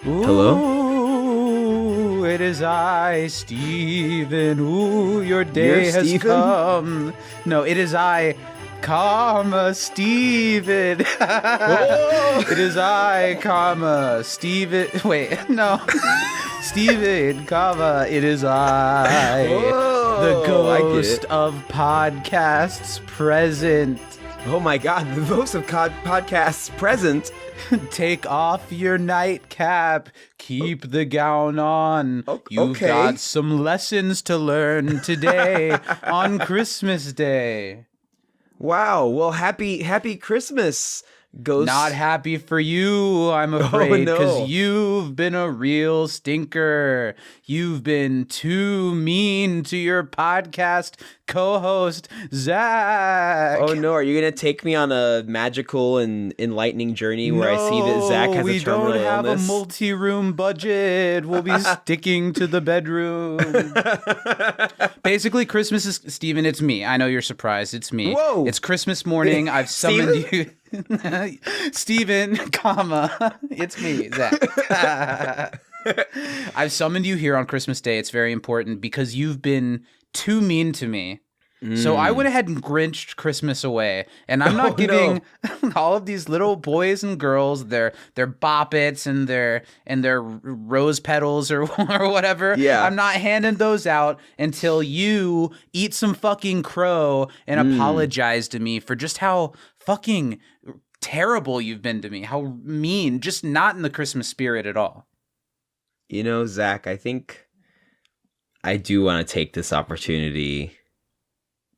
Hello? Ooh, it is I, Steven. Ooh, your day has Steven? come. No, it is I, comma, Steven. It is I, comma, Steven. Wait, no. Steven, comma, it is I, the ghost of podcasts present. Oh my god, the ghost of podcasts present. Take off your nightcap. Keep the gown on. You've okay. got some lessons to learn today on Christmas Day. Wow, well, happy Christmas, ghost. Not happy for you, I'm afraid, because no. you've been a real stinker. You've been too mean to your podcast co-host, Zach. Oh no, are you going to take me on a magical and enlightening journey where I see that Zach has a terminal illness? We don't have a multi-room budget. We'll be sticking to the bedroom. Basically, Christmas is, Steven, it's me. I know you're surprised. It's me. Whoa. It's Christmas morning. I've summoned you. Steven, comma, it's me, Zach. I've summoned you here on Christmas Day. It's very important because you've been too mean to me. So I went ahead and Grinched Christmas away, and I'm not giving all of these little boys and girls their boppets and their rose petals or whatever. Yeah. I'm not handing those out until you eat some fucking crow and apologize to me for just how fucking terrible you've been to me, how mean, just not in the Christmas spirit at all. You know, Zach, I think I do want to take this opportunity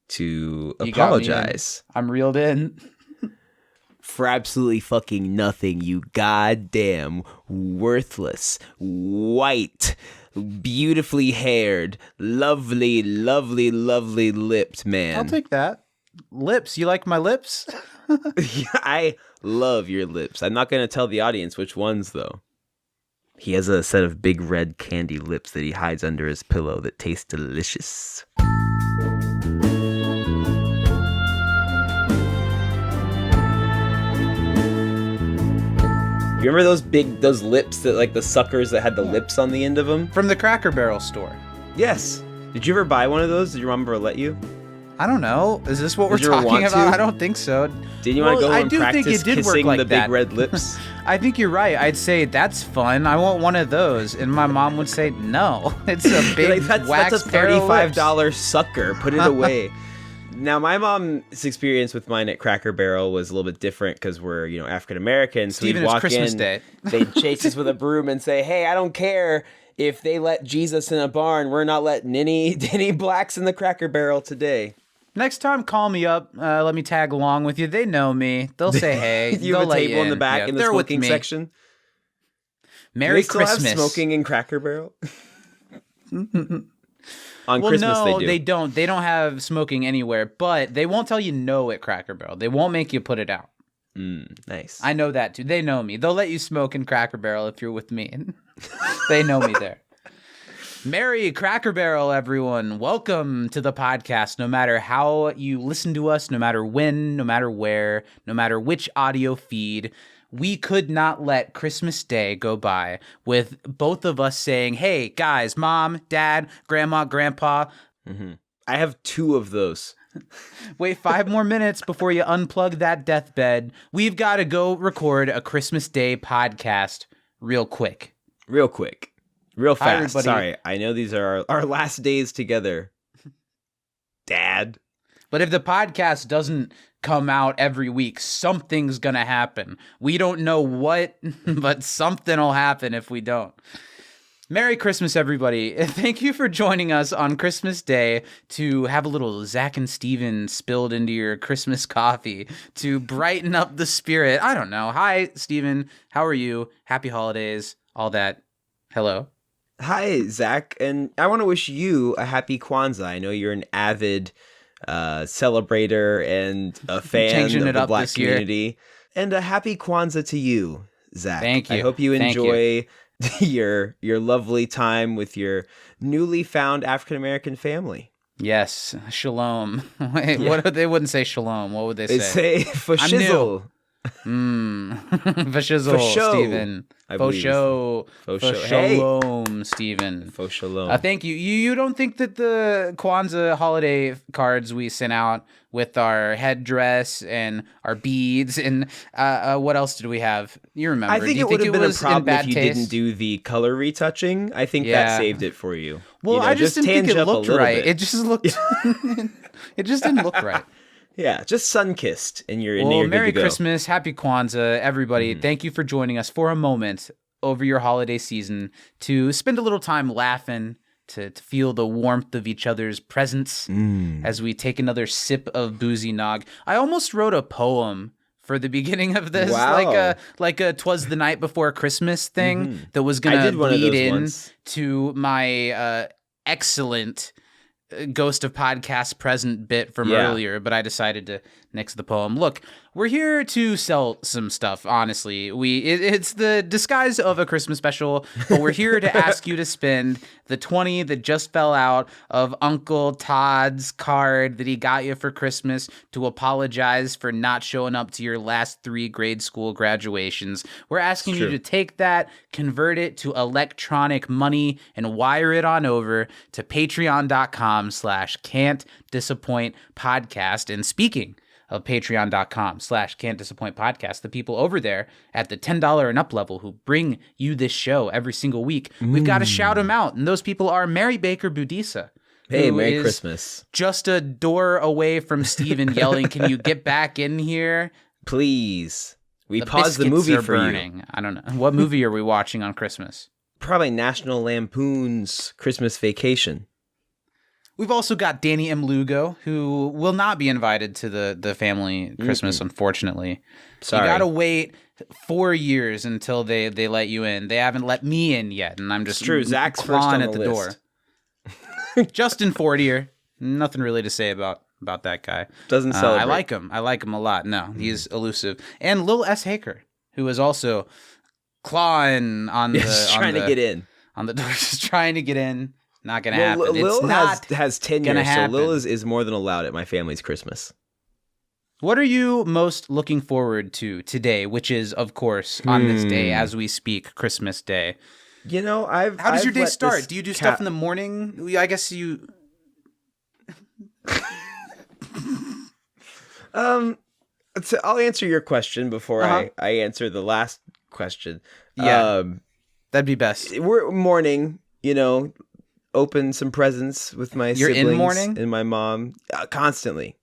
to apologize. I'm reeled in. For absolutely fucking nothing, you goddamn worthless, white, beautifully haired, lovely, lovely, lovely lipped man. I'll take that. Lips. You like my lips? Yeah, I love your lips. I'm not going to tell the audience which ones, though. He has a set of big red candy lips that he hides under his pillow that taste delicious. You remember those lips that, like, the suckers that had the lips on the end of them? From the Cracker Barrel store. Yes. Did you ever buy one of those? Did your mom ever let you? I don't know. Is this what we're Did you ever talking want about? to? I don't think so. Did you want to go I and do practice think it did work kissing like the that. big red lips? I think you're right. I'd say, that's fun. I want one of those. And my mom would say, no. It's a big that's wax a pair of lips. $35 sucker. Put it away. Now, my mom's experience with mine at Cracker Barrel was a little bit different because we're, African American. So Steven, we'd it's walk Christmas in, Day. they'd chase us with a broom and say, "Hey, I don't care if they let Jesus in a barn. We're not letting any blacks in the Cracker Barrel today." Next time, call me up. Let me tag along with you. They know me. They'll say, hey. You they'll have a let table you in the back Yeah, in the they're with smoking me. section. Merry Do they still Christmas. have smoking in Cracker Barrel? On Well, Christmas, no, they do. they don't. They don't have smoking anywhere, but they won't tell you no at Cracker Barrel. They won't make you put it out. Nice. I know that, too. They know me. They'll let you smoke in Cracker Barrel if you're with me. They know me there. Merry Cracker Barrel, everyone. Welcome to the podcast. No matter how you listen to us, no matter when, no matter where, no matter which audio feed, we could not let Christmas Day go by with both of us saying, hey, guys, mom, dad, grandma, grandpa. I have 2 of those. Wait 5 more minutes before you unplug that deathbed. We've got to go record a Christmas Day podcast real quick. Real quick. Real Hi, fast. everybody. Sorry, I know these are our last days together. Dad. But if the podcast doesn't come out every week, something's going to happen. We don't know what, but something will happen if we don't. Merry Christmas, everybody. Thank you for joining us on Christmas Day to have a little Zach and Steven spilled into your Christmas coffee to brighten up the spirit. I don't know. Hi, Steven. How are you? Happy holidays. All that. Hello. Hi, Zach, and I want to wish you a happy Kwanzaa. I know you're an avid celebrator and a fan Changing of it the up Black this year. community. And a happy Kwanzaa to you, Zach. Thank you. I hope you Thank enjoy your lovely time with your newly found African American family. Yes, shalom. Wait, what? They wouldn't say shalom. What would they say? They say fashizzle. For shizzle, show, Steven. I For believe show. For For show. Hey. shalom, Steven. For shalom. Thank you. You don't think that the Kwanzaa holiday cards we sent out with our headdress and our beads and what else did we have? You remember? I think Do you it would have been a was in problem bad if you taste? didn't do the color retouching. I think Yeah. that saved it for you. Well, You know, I just didn't think tinge it up a looked little right. bit. It just looked. It just didn't look right. Yeah, just sun-kissed, and you're Well, good Merry to go. Christmas, Happy Kwanzaa, everybody. Thank you for joining us for a moment over your holiday season to spend a little time laughing, to feel the warmth of each other's presence as we take another sip of boozy nog. I almost wrote a poem for the beginning of this, Wow. like a "'Twas the Night Before Christmas" thing that was I gonna did one of bleed those in once. to my excellent Ghost of Podcast present bit from Yeah. earlier, but I decided to nix the poem. Look, we're here to sell some stuff, honestly. It's the disguise of a Christmas special, but we're here to ask you to spend the 20 that just fell out of Uncle Todd's card that he got you for Christmas to apologize for not showing up to your last 3 grade school graduations. We're asking you true. to take that, convert it to electronic money, and wire it on over to patreon.com/can't disappoint podcast. And speaking of patreon.com/can't disappoint podcast, the people over there at the $10 and up level who bring you this show every single week, we've got to shout them out. And those people are Mary Baker Budisa. Hey, who Merry is Christmas. just a door away from Steven yelling, "Can you get back in here?" Please. We The paused the biscuits movie are for you. burning. I don't know. What movie are we watching on Christmas? Probably National Lampoon's Christmas Vacation. We've also got Danny M. Lugo, who will not be invited to the family Christmas, unfortunately. Sorry. You gotta wait 4 years until they let you in. They haven't let me in yet, and I'm just It's true. Zach's first clawing on at the the list. door. Justin Fortier, nothing really to say about that guy. Doesn't celebrate. I like him. I like him a lot. No, he's elusive. And Lil S. Haker, who is also clawing on the Just trying to get in. on the door, just trying to get in. Not gonna Well, happen. Lil It's not has tenure, gonna so happen. Lil is more than allowed at my family's Christmas. What are you most looking forward to today, which is, of course, on this day as we speak, Christmas Day? You know, How does your day start? Do you do stuff in the morning? I guess you... So I'll answer your question before Uh-huh. I answer the last question. Yeah. That'd be best. We're morning, open some presents with my You're in siblings mourning? and my mom. Constantly,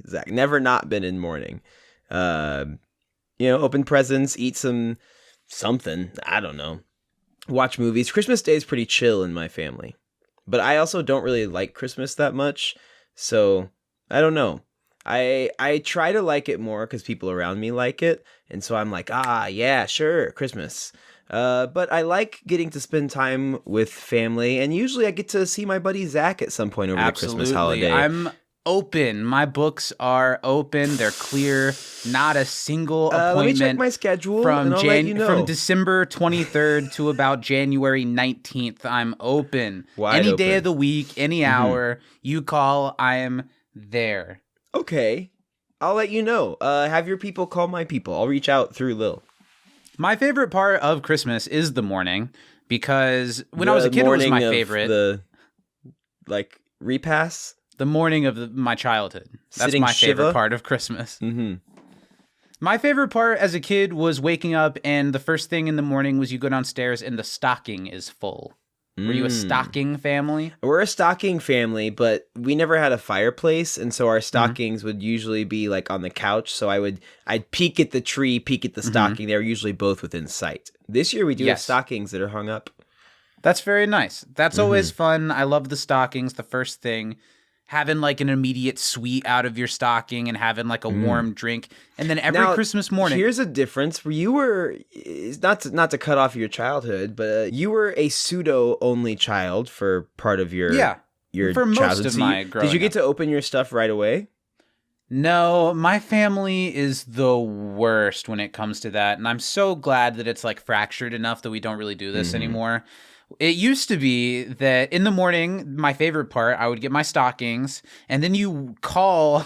Zach. Never not been in mourning. Open presents, eat something. I don't know. Watch movies. Christmas Day is pretty chill in my family, but I also don't really like Christmas that much. So I don't know. I try to like it more because people around me like it, and so I'm like, yeah, sure, Christmas. But I like getting to spend time with family, and usually I get to see my buddy Zach at some point over the Christmas holiday. I'm open. My books are open. They're clear. Not a single appointment. Let me check my schedule From and I'll let you know. from December 23rd to about January 19th, I'm open. Wide any day open. of the week, any hour you call, I am there. Okay, I'll let you know. Have your people call my people. I'll reach out through Lil. My favorite part of Christmas is the morning because when I was a kid, it was my favorite. The repass. The morning of my childhood. That's Sitting my Shiva? favorite part of Christmas. Mm-hmm. My favorite part as a kid was waking up and the first thing in the morning was you go downstairs and the stocking is full. Were you a stocking family? We're a stocking family, but we never had a fireplace, and so our stockings would usually be like on the couch. So I'd peek at the tree, peek at the stocking. They were usually both within sight. This year we do have Yes. stockings that are hung up. That's very nice. That's always fun. I love the stockings. The first thing, having like an immediate sweet out of your stocking and having like a warm drink. And then every Now, Christmas morning. Here's a difference. Where you were, it's not to cut off your childhood, but you were a pseudo only child for part of your your for most childhood. of So my you- growing did you get up. to open your stuff right away? No, my family is the worst when it comes to that. And I'm so glad that it's like fractured enough that we don't really do this anymore. It used to be that in the morning, my favorite part, I would get my stockings, and then you call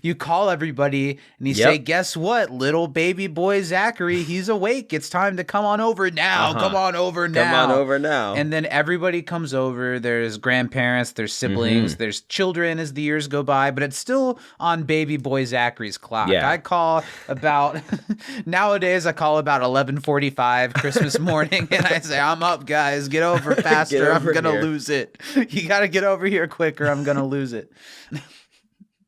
everybody, and you say, "Guess what, little baby boy Zachary, he's awake. It's time to come on over now. Come on over now. Come on over now." And then everybody comes over. There's grandparents, there's siblings, there's children as the years go by, but it's still on baby boy Zachary's clock. Yeah. I call about nowadays. I call about 11:45 Christmas morning, and I say, "I'm up, guys. Get over faster. Get over I'm gonna here. lose it. You got to get over here quicker. I'm gonna lose it."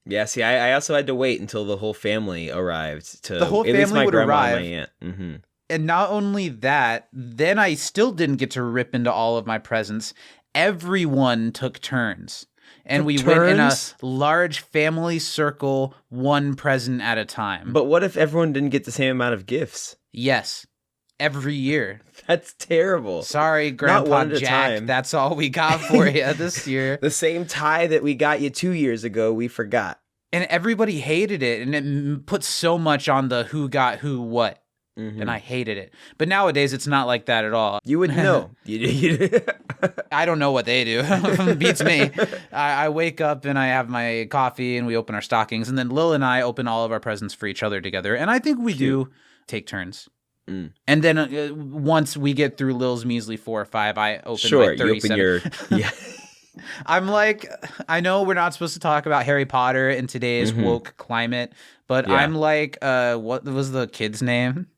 Yeah, see, I also had to wait until the whole family arrived. The whole at least family my would grandma arrive. and my aunt. Mm-hmm. And not only that, then I still didn't get to rip into all of my presents. Everyone took turns. And we went in a large family circle, one present at a time. But what if everyone didn't get the same amount of gifts? Yes, every year. That's terrible. Sorry, Grandpa one at a Jack, time. that's all we got for you this year. The same tie that we got you 2 years ago, we forgot. And everybody hated it, and it put so much on the who got who what. Mm-hmm. And I hated it. But nowadays, it's not like that at all. You would know. I don't know what they do. Beats me. I wake up and I have my coffee and we open our stockings. And then Lil and I open all of our presents for each other together. And I think we do take turns. Mm. And then once we get through Lil's measly 4 or 5, I open Sure, my 37. you open your... Yeah. I'm like, I know we're not supposed to talk about Harry Potter in today's woke climate, but Yeah. I'm like, what was the kid's name?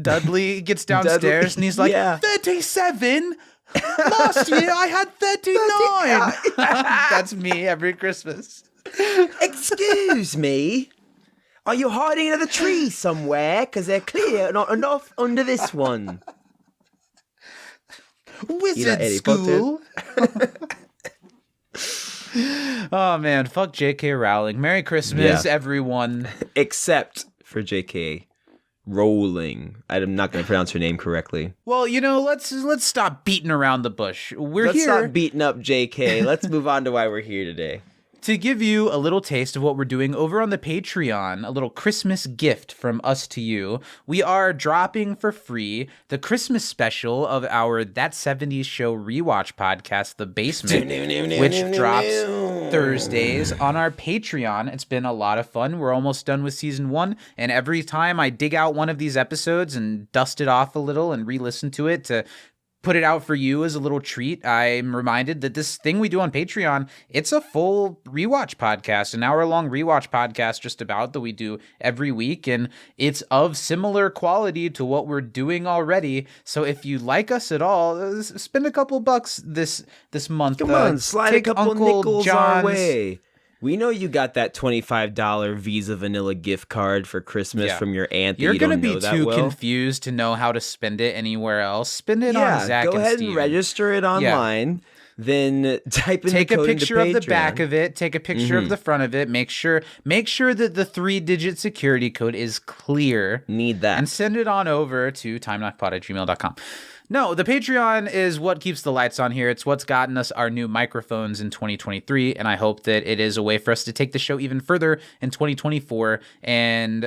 Dudley gets downstairs and he's like, 37? Last year I had 39. That's me every Christmas. Excuse me? Are you hiding under the tree somewhere? Because they're clear, not enough under this one. Wizard Eddie school. Oh man, fuck J.K. Rowling. Merry Christmas, everyone. Except for J.K. Rowling. I'm not going to pronounce her name correctly. Well, let's stop beating around the bush. Let's here. Stop beating up J.K. Let's move on to why we're here today. To give you a little taste of what we're doing over on the Patreon, a little Christmas gift from us to you, we are dropping for free the Christmas special of our That 70s Show rewatch podcast, The Basement, which drops Thursdays on our Patreon. It's been a lot of fun. We're almost done with season 1, and every time I dig out one of these episodes and dust it off a little and re-listen to it to put it out for you as a little treat, I'm reminded that this thing we do on Patreon, it's a full rewatch podcast, an hour-long rewatch podcast just about that we do every week, and it's of similar quality to what we're doing already. So if you like us at all, spend a couple bucks this month. Come on, slide a couple Uncle nickels John's our way. We know you got that $25 Visa Vanilla gift card for Christmas from your aunt that You're you don't gonna be know that too well. confused to know how to spend it anywhere else. Spend it on Zach go and ahead Steven. and register it online. Then type in Take the a code picture into of the back Patreon. of it. Take a picture of the front of it. Make sure that the 3-digit security code is clear. Need that. And send it on over to timeknifepod@gmail.com. No, the Patreon is what keeps the lights on here. It's what's gotten us our new microphones in 2023, and I hope that it is a way for us to take the show even further in 2024. And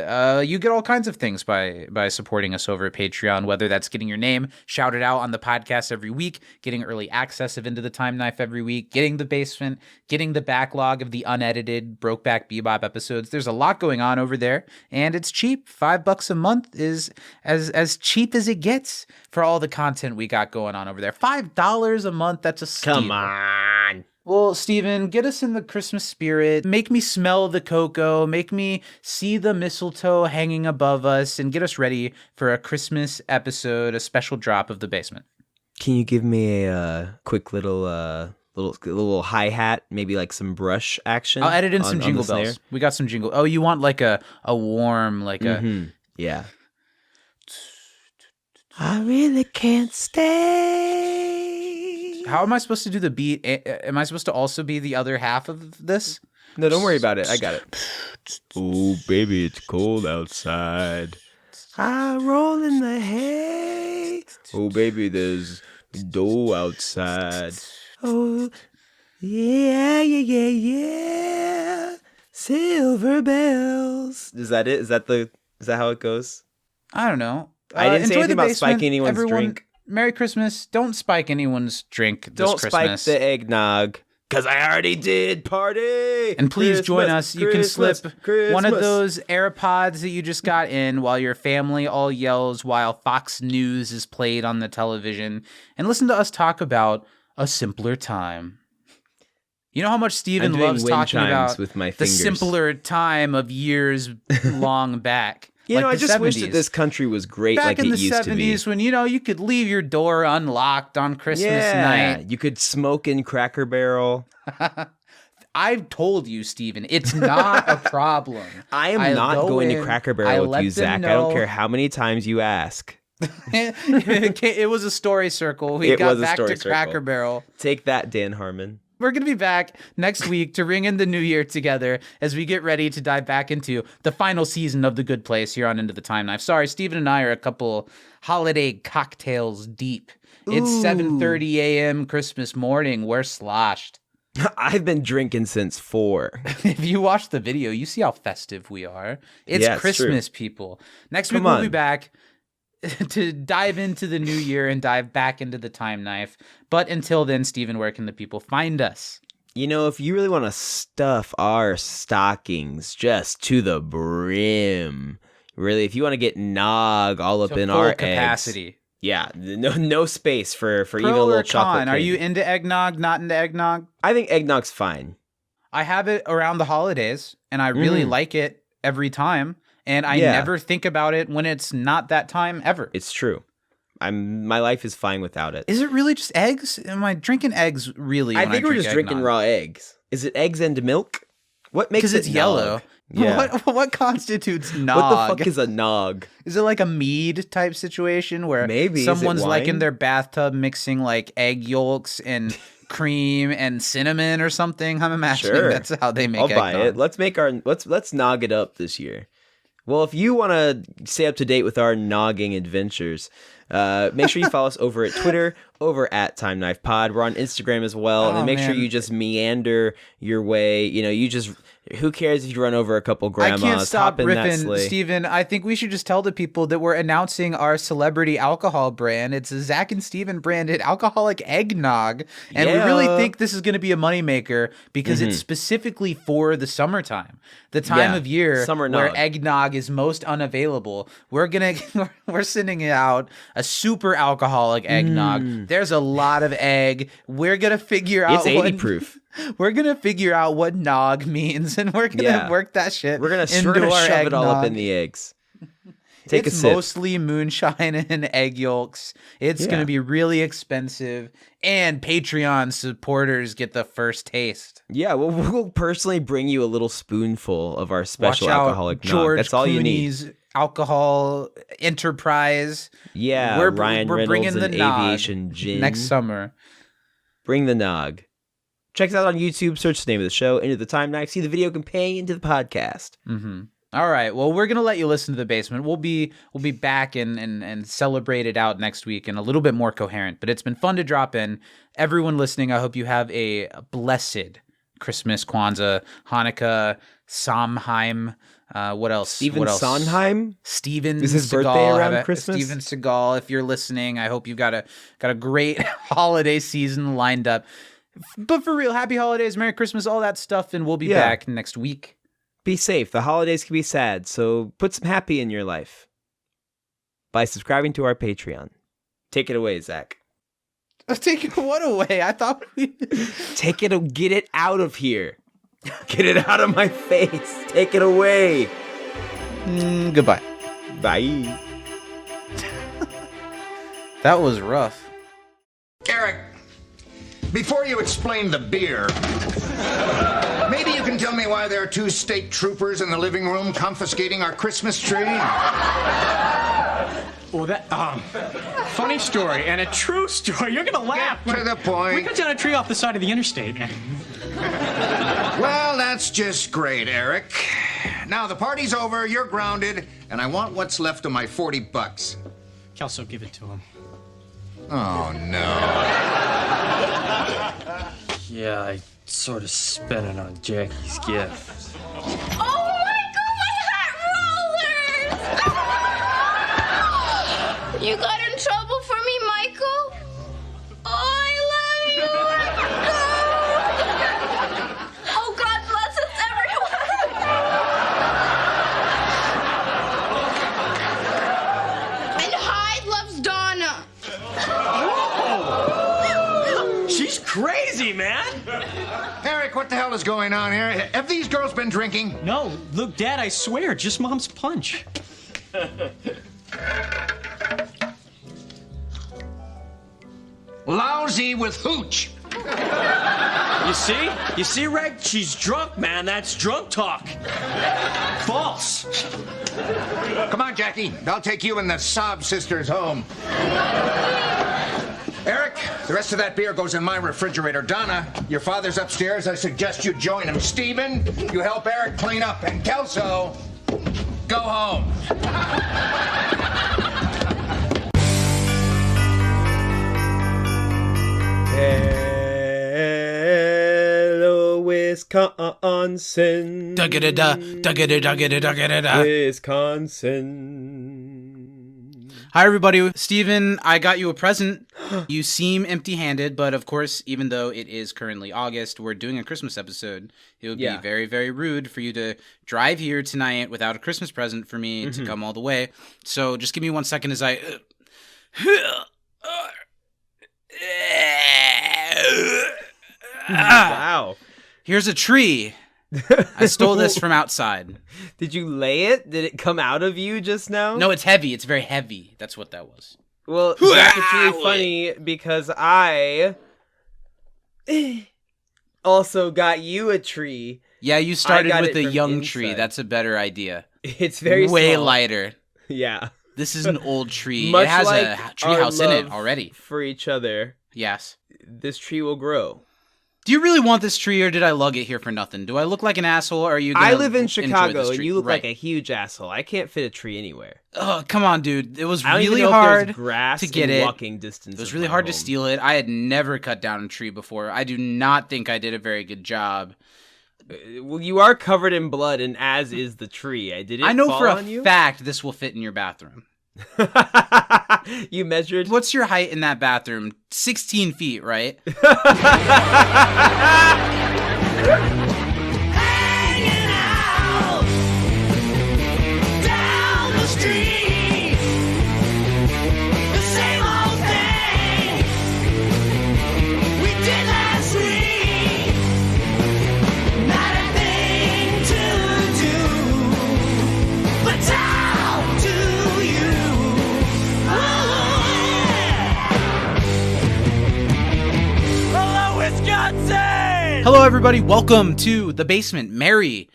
you get all kinds of things by supporting us over at Patreon, whether that's getting your name shouted out on the podcast every week, getting early access of Into the Time Knife every week, getting the basement, getting the backlog of the unedited Brokeback Bebop episodes. There's a lot going on over there, and it's cheap. $5 a month is as cheap as it gets for all the content we got going on over there. $5 a month, that's a steal. Come on. Well, Steven, get us in the Christmas spirit. Make me smell the cocoa. Make me see the mistletoe hanging above us, and get us ready for a Christmas episode, a special drop of The Basement. Can you give me a quick little hi-hat, maybe like some brush action? I'll edit in some on jingle the snare? bells. We got some jingle. Oh, you want like a warm, like a... Yeah. I really can't stay. How am I supposed to do the beat? Am I supposed to also be the other half of this? No, don't worry about it. I got it. Oh, baby, it's cold outside. I roll in the hay. Oh, baby, there's dough outside. Oh, yeah. Silver bells. Is that it? Is that how it goes? I don't know. I didn't say enjoy anything The about Basement, spiking anyone's everyone. drink. Merry Christmas. Don't spike anyone's drink this Don't Christmas. spike the eggnog. Because I already did party. And please join us. You can slip Christmas. one of those AirPods that you just got in while your family all yells while Fox News is played on the television and listen to us talk about a simpler time. You know how much Steven loves talking about with my the fingers. simpler time of years long back. You know, I the just wish 70s. that this country was great Back like in it the used to be. 70s when, you could leave your door unlocked on Christmas night. You could smoke in Cracker Barrel. I've told you, Steven, it's not a problem. I am not go going in, to Cracker I Barrel with let you, them Zach. I don't know. care how many times you ask. It was a story circle. We It got was a back story to Cracker circle. Barrel. Take that, Dan Harmon. We're going to be back next week to ring in the new year together as we get ready to dive back into the final season of The Good Place here on Into the Time Knife. Sorry, Steven and I are a couple holiday cocktails deep. It's Ooh. 7:30 a.m. Christmas morning. We're sloshed. I've been drinking since 4. If you watch the video, you see how festive we are. It's Yeah, it's Christmas, people. Next week Come we'll on. be back to dive into the new year and dive back into the time knife. But until then, Steven, where can the people find us? You know, if you really want to stuff our stockings just to the brim, really, if you want to get nog all up To in full our capacity. eggs, yeah, no space for even a Pro little or chocolate. con? Are cream. you into eggnog, not into eggnog? I think eggnog's fine. I have it around the holidays, and I really like it every time. And I Yeah. never think about it when it's not that time ever. It's true. My life is fine without it. Is it really just eggs? Am I drinking eggs really? I when think we're drink just drinking eggnog? raw eggs. Is it eggs and milk? What makes Because it it's yellow. nog? Yeah. What constitutes nog? What the fuck is a nog? Is it like a mead type situation where Maybe. Is it someone's like in wine? their bathtub mixing like egg yolks and cream and cinnamon or something? I'm imagining Sure. that's how they make I'll buy eggnog. it. Let's nog it up this year. Well, if you want to stay up to date with our nogging adventures, make sure you follow us over at Twitter, over at Time Knife Pod. We're on Instagram as well, Oh, and then make sure man. you just meander your way. You know, who cares if you run over a couple grandmas? I can't stop hop in that riffing, sleigh. Steven. I think we should just tell the people that we're announcing our celebrity alcohol brand. It's a Zach and Steven branded alcoholic eggnog. And we really Yeah. think this is going to be a moneymaker because it's specifically for the summertime, the time Yeah, of year summer where nog. eggnog is most unavailable. We're sending out a super alcoholic eggnog. There's a lot of egg. We're going to figure out It's 80 what, proof. We're going to figure out what nog means and we're going to Yeah. work that shit We're gonna into our shove it all up eggnog. in the eggs. Take It's a sip. mostly moonshine and egg yolks. It's Yeah. going to be really expensive, and Patreon supporters get the first taste. Yeah, we'll personally bring you a little spoonful of our special Watch out, alcoholic nog. George That's all you need. Clooney's alcohol enterprise. Yeah, we're Ryan bringing Reynolds the and nog Aviation Gin. next summer. Bring the nog. Check us out on YouTube. Search the name of the show, Into the Time Knife. See the video companion to the podcast. Mm-hmm. All right. Well, we're gonna let you listen to the basement. We'll be back and celebrate it out next week and a little bit more coherent. But it's been fun to drop in. Everyone listening, I hope you have a blessed Christmas, Kwanzaa, Hanukkah, Samhain. What else? Steven what else? Sondheim? Steven Is his Seagal. birthday around Have a- Christmas? Steven Seagal, if you're listening, I hope you've got a great holiday season lined up. But for real, happy holidays, Merry Christmas, all that stuff, and we'll be Yeah. back next week. Be safe. The holidays can be sad, so put some happy in your life by subscribing to our Patreon. Take it away, Zach. Take what away? I thought we... Get it out of here. Get it out of my face. Take it away. Goodbye. Bye. That was rough. Eric, before you explain the beer, maybe you can tell me why there are 2 state troopers in the living room confiscating our Christmas tree? Well, that, funny story and a true story. You're gonna laugh. Get to the point. We cut down a tree off the side of the interstate. Well, that's just great, Eric. Now the party's over, you're grounded, and I want what's left of my $40. Kelso, give it to him. Oh, no. Yeah, I sort of spent it on Jackie's gift. Oh my god, my hot rollers! You got in trouble for me, Michael? man. Eric, what the hell is going on here? Have these girls been drinking? No, look, Dad, I swear, just Mom's punch. Lousy with hooch. You see, Reg? She's drunk, man. That's drunk talk. False. Come on, Jackie. I'll take you and the Sob sisters home. Eric, the rest of that beer goes in my refrigerator. Donna, your father's upstairs. I suggest you join him. Steven, you help Eric clean up. And Kelso, go home. Hello, Wisconsin. Dugga-da-da. Wisconsin. Hi, everybody. Steven, I got you a present. You seem empty-handed, but of course, even though it is currently August, we're doing a Christmas episode. It would be very, very rude for you to drive here tonight without a Christmas present for me to come all the way. So just give me 1 second as I... Wow. Here's a tree. I stole this from outside. Did you lay it? Did it come out of you just now? No, it's heavy. It's very heavy. That's what that was. Well, that's really funny because I also got you a tree. Yeah, you started got with it the from young tree. inside. That's a better idea. It's very way small. lighter. Yeah. This is an old tree. Much it has like a our treehouse in it love already. For each other, Yes. this tree will grow. Do you really want this tree, or did I lug it here for nothing? Do I look like an asshole, or are you gonna I live in enjoy Chicago, this and tree? you look Right. like a huge asshole. I can't fit a tree anywhere. Oh, come on, dude. It was I don't really even know hard if there's grass to get in it. walking distance. It was of really my hard to home. steal it. I had never cut down a tree before. I do not think I did a very good job. Well, you are covered in blood, and as is the tree. Did it I know fall for a on you? fact this will fit in your bathroom. You measured? What's your height in that bathroom? 16 feet, right? Hanging out down the street, the same old thing we did last week. Not a thing to do but talk to you. Hello, Wisconsin. Hello, everybody. Welcome to The Basement. Very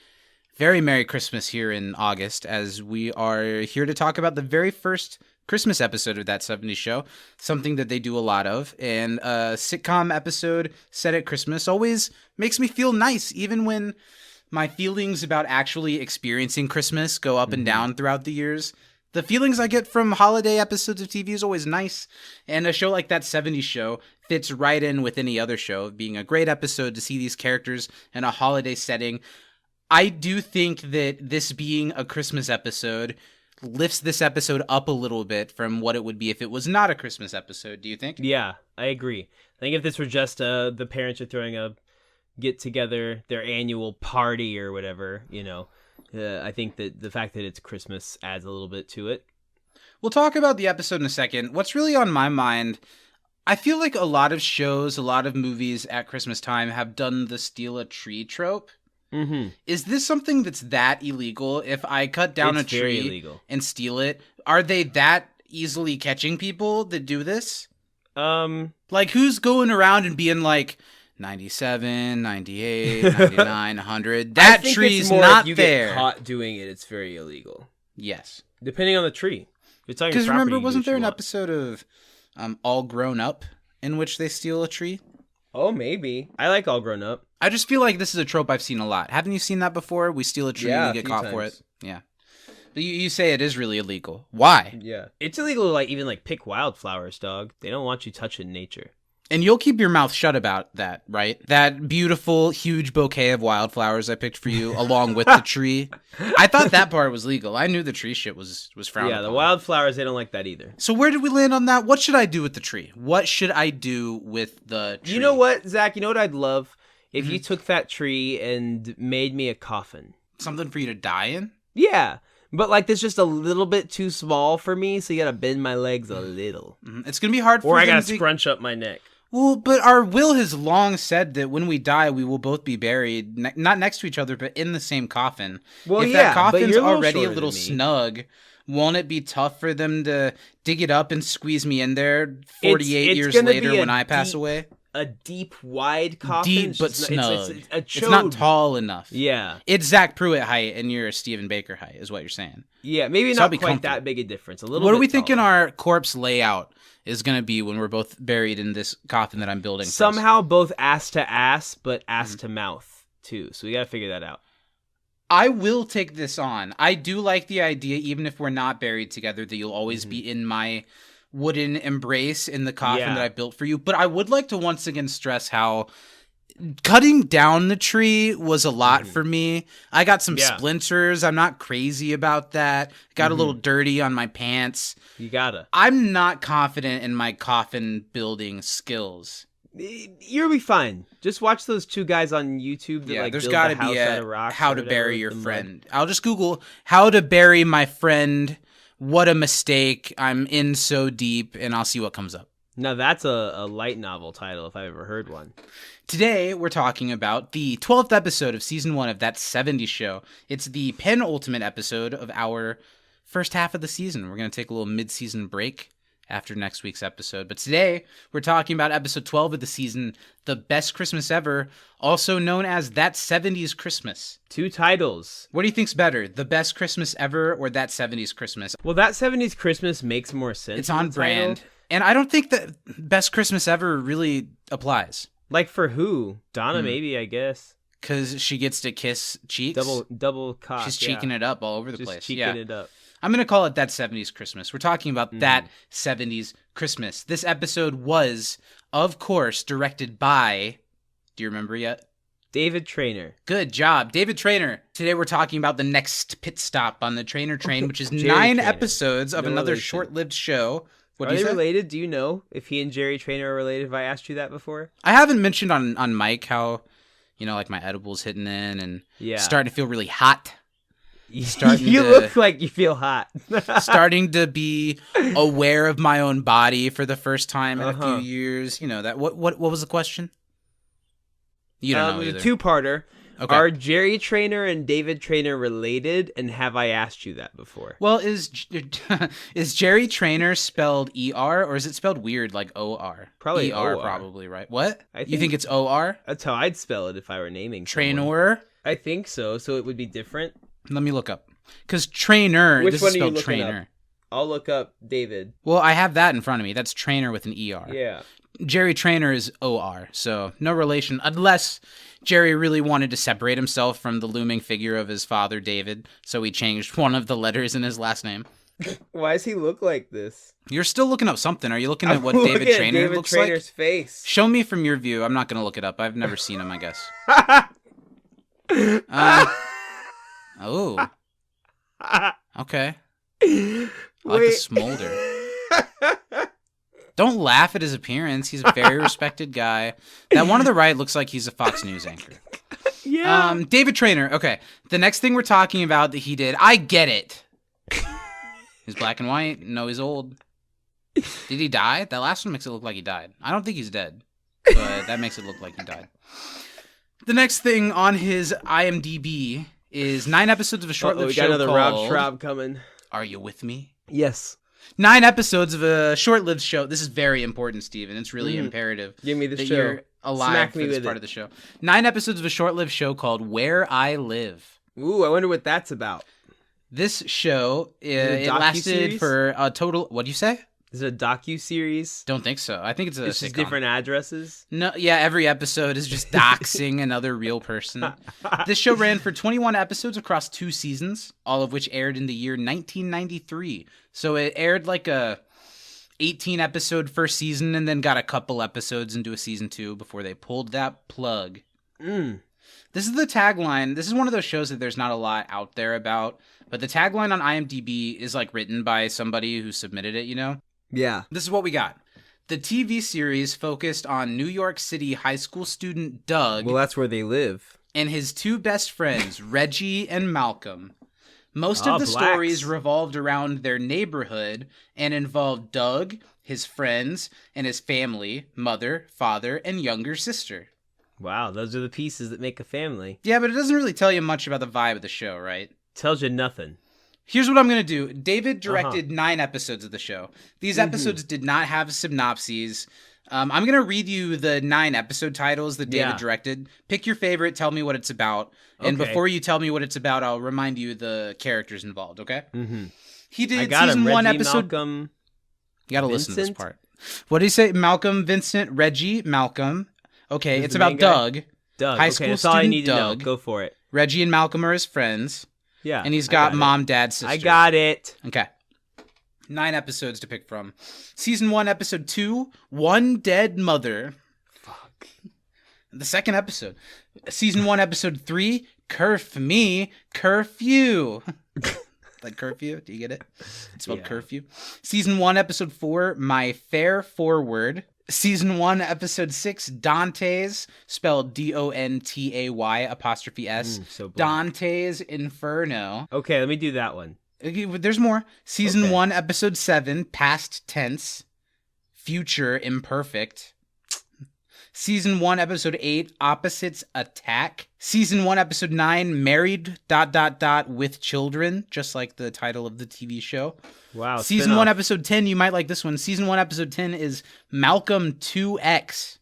Merry Christmas here in August, as we are here to talk about the very first Christmas episode of That 70s Show, something that they do a lot of. And a sitcom episode set at Christmas always makes me feel nice, even when my feelings about actually experiencing Christmas go up and down throughout the years. The feelings I get from holiday episodes of TV is always nice, and a show like That 70s Show fits right in with any other show, being a great episode to see these characters in a holiday setting. I do think that this being a Christmas episode lifts this episode up a little bit from what it would be if it was not a Christmas episode. Do you think? Yeah, I agree. I think if this were just the parents are throwing a get together, their annual party or whatever, I think that the fact that it's Christmas adds a little bit to it. We'll talk about the episode in a second. What's really on my mind, I feel like a lot of shows, a lot of movies at Christmas time have done the steal a tree trope. Mm-hmm. Is this something that's that illegal? If I cut down It's a very tree illegal. and steal it, are they that easily catching people that do this? Like, who's going around and being like, 97, 98, 99, 100? That I think tree's it's more not if you there. get caught doing it, it's very illegal. Yes. Depending on the tree. If it's on your Because property, remember, you do wasn't what there you an want. episode of All Grown Up in which they steal a tree? Oh, maybe. I like All Grown Up. I just feel like this is a trope I've seen a lot. Haven't you seen that before? We steal a tree Yeah, and a we get few caught for it. times. Yeah. But you say it is really illegal. Why? Yeah. It's illegal to even pick wildflowers, dog. They don't want you touching nature. And you'll keep your mouth shut about that, right? That beautiful, huge bouquet of wildflowers I picked for you, along with the tree. I thought that part was legal. I knew the tree shit was frowned Yeah, the upon. wildflowers, they don't like that either. So where did we land on that? What should I do with the tree? What should I do with the tree? You know what, Zach? You know what I'd love? If Mm-hmm. you took that tree and made me a coffin. Something for you to die in? Yeah. But that's just a little bit too small for me, so you gotta bend my legs a little. It's going to be hard for Or I them gotta to... scrunch up my neck. Well, but our will has long said that when we die, we will both be buried, not next to each other, but in the same coffin. Well, if yeah, that but coffin's you're a little already a shorter little than me. snug, won't it be tough for them to dig it up and squeeze me in there 48 it's years gonna later be a when I pass deep away? A deep, wide coffin. Deep It's but just snug. It's a It's not chode. tall enough. Yeah. It's Zach Pruitt height, and you're Stephen Baker height, is what you're saying. Yeah, maybe So I'll not be quite comfortable. that big a difference. A little What bit do we think in taller. our corpse layout is going to be when we're both buried in this coffin that I'm building? for us? Somehow both ass to ass, but ass Mm-hmm. to mouth, too. So we got to figure that out. I will take this on. I do like the idea, even if we're not buried together, that you'll always be in my wooden embrace in the coffin Yeah. that I built for you. But I would like to once again stress how cutting down the tree was a lot for me. I got some Yeah. splinters. I'm not crazy about that. Got a little dirty on my pants. You gotta. I'm not confident in my coffin building skills. You'll be fine. Just watch those two guys on YouTube that Yeah, like there's build got the to house be out a of rocks how or to whatever bury with your the mud. friend. I'll just Google how to bury my friend. What a mistake. I'm in so deep, and I'll see what comes up. Now that's a light novel title if I've ever heard one. Today, we're talking about the 12th episode of Season 1 of That 70s Show. It's the penultimate episode of our first half of the season. We're going to take a little mid-season break after next week's episode. But today, we're talking about episode 12 of the season, The Best Christmas Ever, also known as That 70s Christmas. Two titles. What do you think's better, The Best Christmas Ever or That 70s Christmas? Well, that 70s Christmas makes more sense. It's in on the title. brand. And I don't think that Best Christmas Ever really applies. Like for who? Donna, Hmm. maybe, I guess. Because she gets to kiss cheeks. Double cock. She's yeah. cheeking it up all over the Just place. cheeking Yeah. it up. I'm going to call it That 70s Christmas. We're talking about That 70s Christmas. This episode was, of course, directed by... Do you remember yet? David Trainer. Good job. David Trainer. Today we're talking about the next pit stop on the Trainer Train, which is Jerry 9 Trainer. episodes of No another relation. short-lived show. What Are do you they say? related? Do you know if he and Jerry Trainer are related? Have I asked you that before? I haven't mentioned on Mike how, like my edibles hitting in and Yeah. starting to feel really hot. Starting you to- look like you feel hot. Starting to be aware of my own body for the first time in a Uh-huh. few years. You know that. What was the question? You don't know The either. two-parter. Okay. Are Jerry Trainer and David Trainer related? And have I asked you that before? Well, is Jerry Trainer spelled ER or is it spelled weird like OR? Probably ER, OR. probably, right? What? I You think- think it's OR? That's how I'd spell it if I were naming someone. Trainer? I think so. So it would be different. Let me look up. Because trainer, Which this one is are you spelled looking trainer. I'll look up David. Well, I have that in front of me. That's trainer with an ER. Yeah. Jerry Trainer is OR, so no relation, unless Jerry really wanted to separate himself from the looming figure of his father, David, so he changed one of the letters in his last name. Why does he look like this? You're still looking up something. Are you looking at what I'm David looking at Trainer David looks Trainer's like? face. Show me from your view. I'm not going to look it up. I've never seen him, I guess. Oh. Okay. I like the Wait. smolder. Don't laugh at his appearance. He's a very respected guy. That one on the right looks like he's a Fox News anchor. Yeah. David Trainer. Okay. The next thing we're talking about that he did, I get it. He's black and white. No, he's old. Did he die? That last one makes it look like he died. I don't think he's dead, but that makes it look like he died. The next thing on his IMDb is 9 episodes of a short-lived we show got another called Rob Schraub coming. Are You With Me? Yes. 9 episodes of a short-lived show. This is very important, Steven. It's really imperative Give me the that show. you're alive Smack for me this with part it. of the show. 9 episodes of a short-lived show called Where I Live. Ooh, I wonder what that's about. This show, it docuseries? lasted for a total... What'd you say? Is it a docu-series? Don't think so. I think it's a It's just sitcom. different addresses? No, yeah, every episode is just doxing another real person. This show ran for 21 episodes across 2 seasons, all of which aired in the year 1993. So it aired like a 18 episode first season and then got a couple episodes into a season 2 before they pulled that plug. This is the tagline. This is one of those shows that there's not a lot out there about, but the tagline on IMDb is like written by somebody who submitted it, you know? Yeah. This is what we got. The TV series focused on New York City high school student Doug Well, that's where they live. and his 2 best friends, Reggie and Malcolm. Most Oh, of the blacks. stories revolved around their neighborhood and involved Doug, his friends, and his family, mother, father, and younger sister. Wow, those are the pieces that make a family. Yeah, but it doesn't really tell you much about the vibe of the show, right? Tells you nothing. Here's what I'm going to do. David directed 9 episodes of the show. These episodes did not have synopses. I'm going to read you the 9 episode titles that David directed. Pick your favorite, tell me what it's about. And Okay. before you tell me what it's about, I'll remind you the characters involved, okay? Mm-hmm. He did I got season him. 1 Reggie, episode. Malcolm. You got to listen to this Vincent? part. What did he say? Malcolm, Vincent, Reggie, Malcolm. Okay, Who's it's the about main guy? Doug. Doug. High Okay, school that's all I student need to know. Doug. Go for it. Reggie and Malcolm are his friends. Yeah. And he's I got it. mom, dad, sister. I got it. Okay. 9 episodes to pick from. Season 1, episode 2, One Dead Mother. Fuck. The second episode. Season 1, episode 3, Curfew. Like curfew? Do you get it? It's spelled Yeah. curfew. Season 1, episode 4, My Fair Forward. Season 1, episode 6, Dante's, spelled DONTAY''S. So black. Dante's Inferno. Okay, let me do that one. Okay, there's more. Season Okay. 1, episode 7, Past Tense. Future Imperfect. Season 1, episode 8, Opposites Attack. Season 1, episode 9, Married ... with Children, just like the title of the TV show. Wow. Season spin-off. 1, episode 10, you might like this one. Season 1, episode 10 is Malcolm 2X.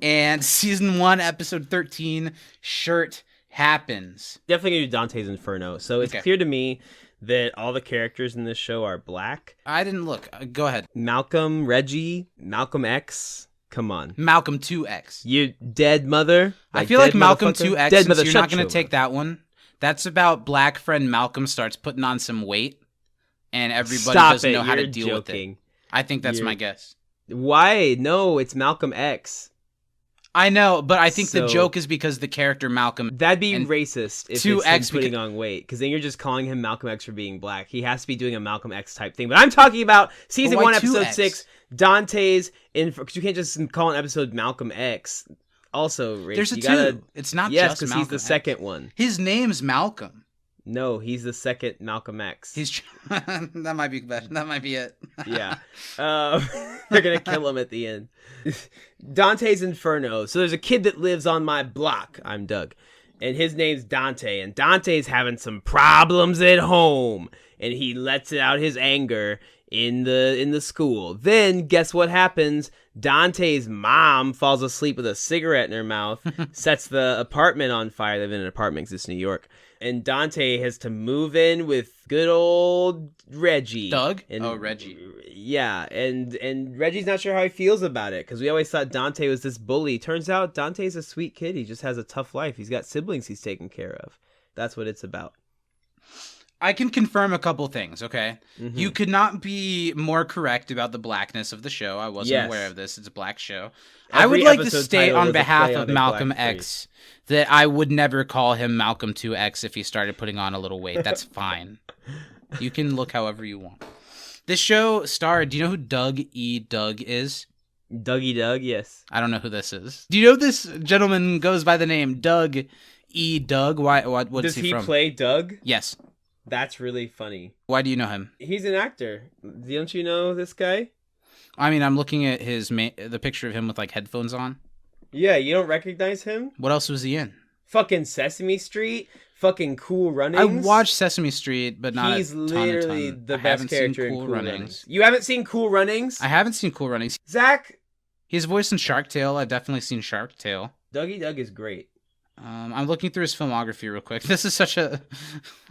And season 1, episode 13, Shirt Happens. Definitely gonna do Dante's Inferno. So it's Okay. clear to me that all the characters in this show are black. I didn't look. Go ahead. Malcolm, Reggie, Malcolm X. Come on. Malcolm 2X. You dead mother. I feel like dead Malcolm motherfucker? 2X, Dead since mother, you're shut not going your to take that one. That's about black friend Malcolm starts putting on some weight, and everybody Stop doesn't it. know how to You're deal with it. joking. I think that's You're- my guess. Why? No, it's Malcolm X. I know, but I think the So- joke is because the character Malcolm. That'd be And racist if 2X it's him putting on weight, because then you're just calling him Malcolm X for being black. He has to be doing a Malcolm X type thing. But I'm talking about season But why 1, episode 2X? 6, Dante's because you can't just call an episode Malcolm X. Also, Rich, There's a you 2. gotta, It's not yes, just because Malcolm he's the X. second one. His name's Malcolm. No, he's the second Malcolm X. He's that might be better. That might be it. Yeah. They're going to kill him at the end. Dante's Inferno. So there's a kid that lives on my block. I'm Doug. And his name's Dante. And Dante's having some problems at home. And he lets out his anger in the school. Then guess what happens? Dante's mom falls asleep with a cigarette in her mouth, sets the apartment on fire. They live in an apartment 'cause it's New York. And Dante has to move in with good old Reggie. Doug? And, Oh, Reggie. Yeah, and Reggie's not sure how he feels about it, because we always thought Dante was this bully. Turns out Dante's a sweet kid. He just has a tough life. He's got siblings he's taking care of. That's what it's about. I can confirm a couple things, okay? Mhm. You could not be more correct about the blackness of the show. I wasn't Yes. aware of this. It's a black show. I would Every like to episode state title on is a behalf play of on a Malcolm black X that I would never call him Malcolm 2X if he started putting on a little weight. That's fine. You can look however you want. This show starred, do you know who Doug E. Doug is? Dougie Doug, yes. I don't know who this is. Do you know this gentleman goes by the name Doug E. Doug? What's Does he he from? play Doug? Yes. That's really funny. Why do you know him? He's an actor. Don't you know this guy? I mean, I'm looking at the picture of him with like headphones on. Yeah, you don't recognize him? What else was he in? Fucking Sesame Street. Fucking Cool Runnings. I watched Sesame Street, but not He's a ton, literally a ton. the I best haven't seen character in Cool Cool Runnings. Runnings. You haven't seen Cool Runnings? I haven't seen Cool Runnings. Zach, He's voiced in Shark Tale. I've definitely seen Shark Tale. Dougie Doug is great. I'm looking through his filmography real quick. This is such a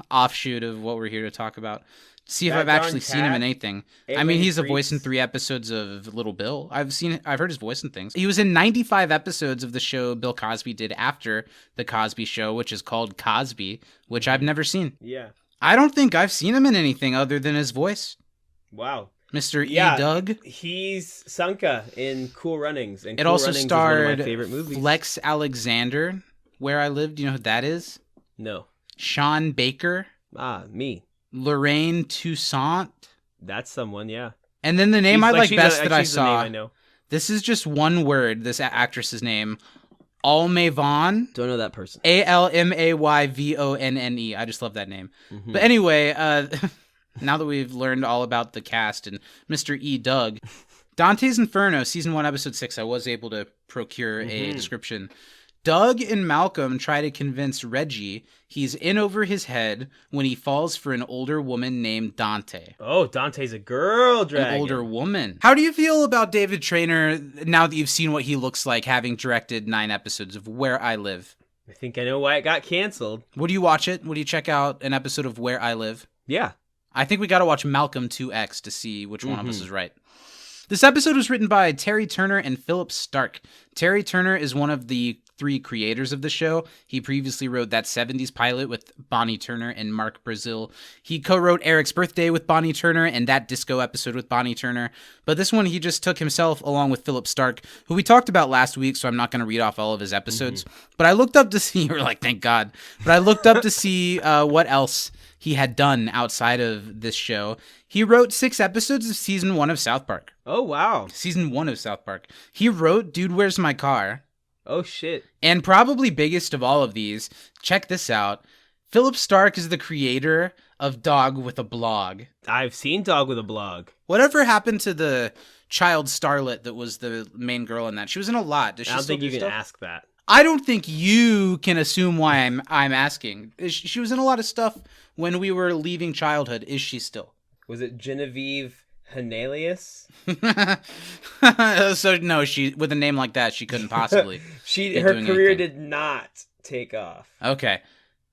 offshoot of what we're here to talk about. See if That I've actually darn seen him in cat. anything. Eight I mean, Lady he's a voice in Freaks. 3 episodes of Little Bill. I've heard his voice in things. He was in 95 episodes of the show Bill Cosby did after The Cosby Show, which is called Cosby, which I've never seen. Yeah. I don't think I've seen him in anything other than his voice. Wow. Mr. Yeah. E. Doug. He's Sanka in Cool Runnings. And It Cool also Runnings is one of starred my favorite movies. Lex Alexander, Where I Live. Do you know who that is? No. Sean Baker, Ah, me. Lorraine Toussaint. That's someone, yeah. And then the name She's I like she's best a- that I she's the name saw. I know. This is just one word, this actress's name. Almayvonne. Don't know that person. Almayvonne. I just love that name. Mm-hmm. But anyway, now that we've learned all about the cast and Mr. E. Doug, Dante's Inferno, Season 1, Episode 6, I was able to procure a description. Doug and Malcolm try to convince Reggie he's in over his head when he falls for an older woman named Dante. Oh, Dante's a girl dragon. An older woman. How do you feel about David Traynor now that you've seen what he looks like, having directed 9 episodes of Where I Live? I think I know why it got canceled. Would you watch it? Would you check out an episode of Where I Live? Yeah. I think we got to watch Malcolm 2X to see which one of us is right. This episode was written by Terry Turner and Philip Stark. Terry Turner is one of the 3 creators of the show. He previously wrote That 70s Pilot with Bonnie Turner and Mark Brazil. He co-wrote Eric's Birthday with Bonnie Turner and That Disco episode with Bonnie Turner. But this one he just took himself along with Philip Stark, who we talked about last week, so I'm not going to read off all of his episodes. But I looked up to see, we're like, thank God. But I looked up to see what else he had done outside of this show. He wrote 6 episodes of Season 1 of South Park. Oh, wow. Season 1 of South Park. He wrote Dude, Where's My Car? Oh, shit. And probably biggest of all of these, check this out. Philip Stark is the creator of Dog with a Blog. I've seen Dog with a Blog. Whatever happened to the child starlet that was the main girl in that? She was in a lot. Does she I don't still think do you can stuff? ask that. I don't think you can assume why I'm asking. She was in a lot of stuff when we were leaving childhood. Is she still? Was it Genevieve Hanelius? So no, she with a name like that, she couldn't possibly. Her doing career anything. did not take off. Okay.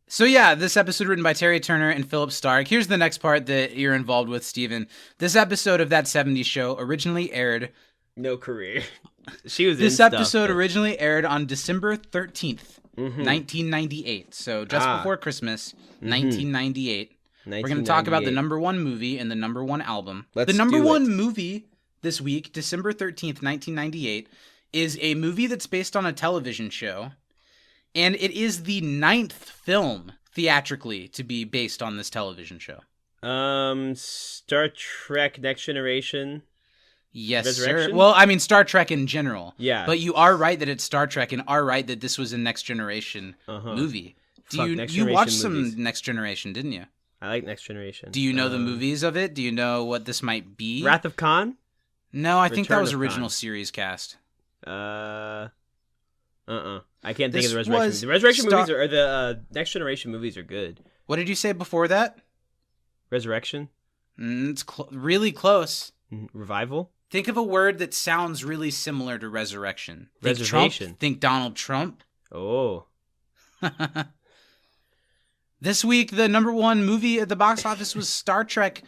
So yeah, this episode written by Terry Turner and Philip Stark. Here's the next part that you're involved with, Steven. This episode of That 70s Show originally aired... No career. She was This in stuff, episode but- originally aired on December 13th, 1998. So just before Christmas, 1998. We're going to talk about the 1998. number 1 movie and the number 1 album. Let's The number do 1 it. movie this week, December 13th, 1998, is a movie that's based on a television show. And it is the 9th film theatrically to be based on this television show. Star Trek Next Generation. Yes, sir. Resurrection? Well, I mean, Star Trek in general. Yeah. But you are right that it's Star Trek and are right that this was a Next Generation movie. Fuck, You Next watched Generation movies. some Next Generation, didn't you? I like Next Generation. Do you know the movies of it? Do you know what this might be? Wrath of Khan? No, I think that Return was of original Khan. series cast. I can't think This of the Resurrection. was The Resurrection Star- movies or the Next Generation movies are good. What did you say before that? Resurrection? It's really close. Revival? Think of a word that sounds really similar to resurrection. Think Reservation. Trump. Think Donald Trump. Oh. This week, the number 1 movie at the box office was Star Trek: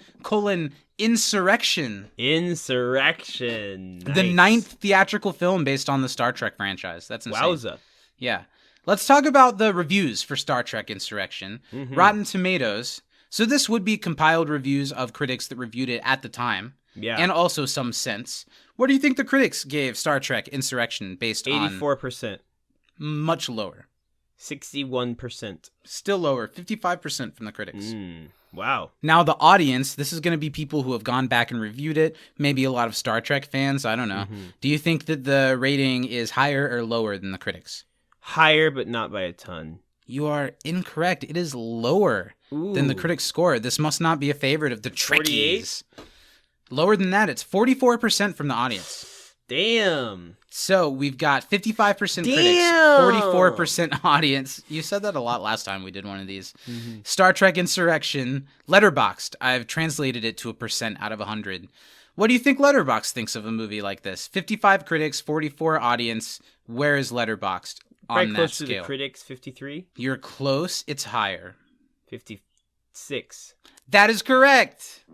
Insurrection. Insurrection. The 9th theatrical film based on the Star Trek franchise. That's insane. Wowza. Yeah. Let's talk about the reviews for Star Trek Insurrection. Rotten Tomatoes. So this would be compiled reviews of critics that reviewed it at the time. Yeah. And also some sense. What do you think the critics gave Star Trek Insurrection based on? 84%. Much lower. 61%. Still lower. 55% from the critics. Wow. Now, the audience, this is going to be people who have gone back and reviewed it, maybe a lot of Star Trek fans, I don't know. Do you think that the rating is higher or lower than the critics? Higher, but not by a ton. You are incorrect. It is lower than the critics' score. This must not be a favorite of the Trekkies. Lower than that, it's 44% from the audience. Damn. So we've got 55% critics, Damn. 44% audience. You said that a lot last time we did one of these. Star Trek Insurrection, Letterboxd. I've translated it to a percent out of 100. What do you think Letterboxd thinks of a movie like this? 55 critics, 44 audience. Where is Letterboxd on Right that close to scale? the critics, 53? You're close. It's higher. 56. That is correct.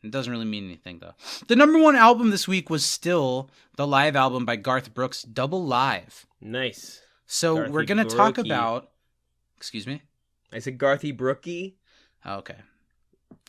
It doesn't really mean anything, though. The number 1 album this week was still the live album by Garth Brooks, Double Live. Nice. So Garthy we're going to talk Brookie. about... Excuse me? I said Garthy Brookie. Okay.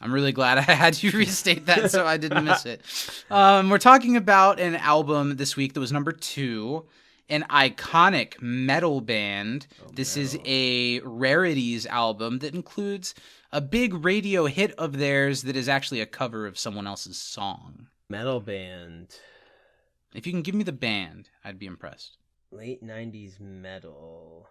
I'm really glad I had you restate that so I didn't miss it. We're talking about an album this week that was number 2, an iconic metal band. This is a rarities album that includes a big radio hit of theirs that is actually a cover of someone else's song. Metal band. If you can give me the band, I'd be impressed. Late 90s metal.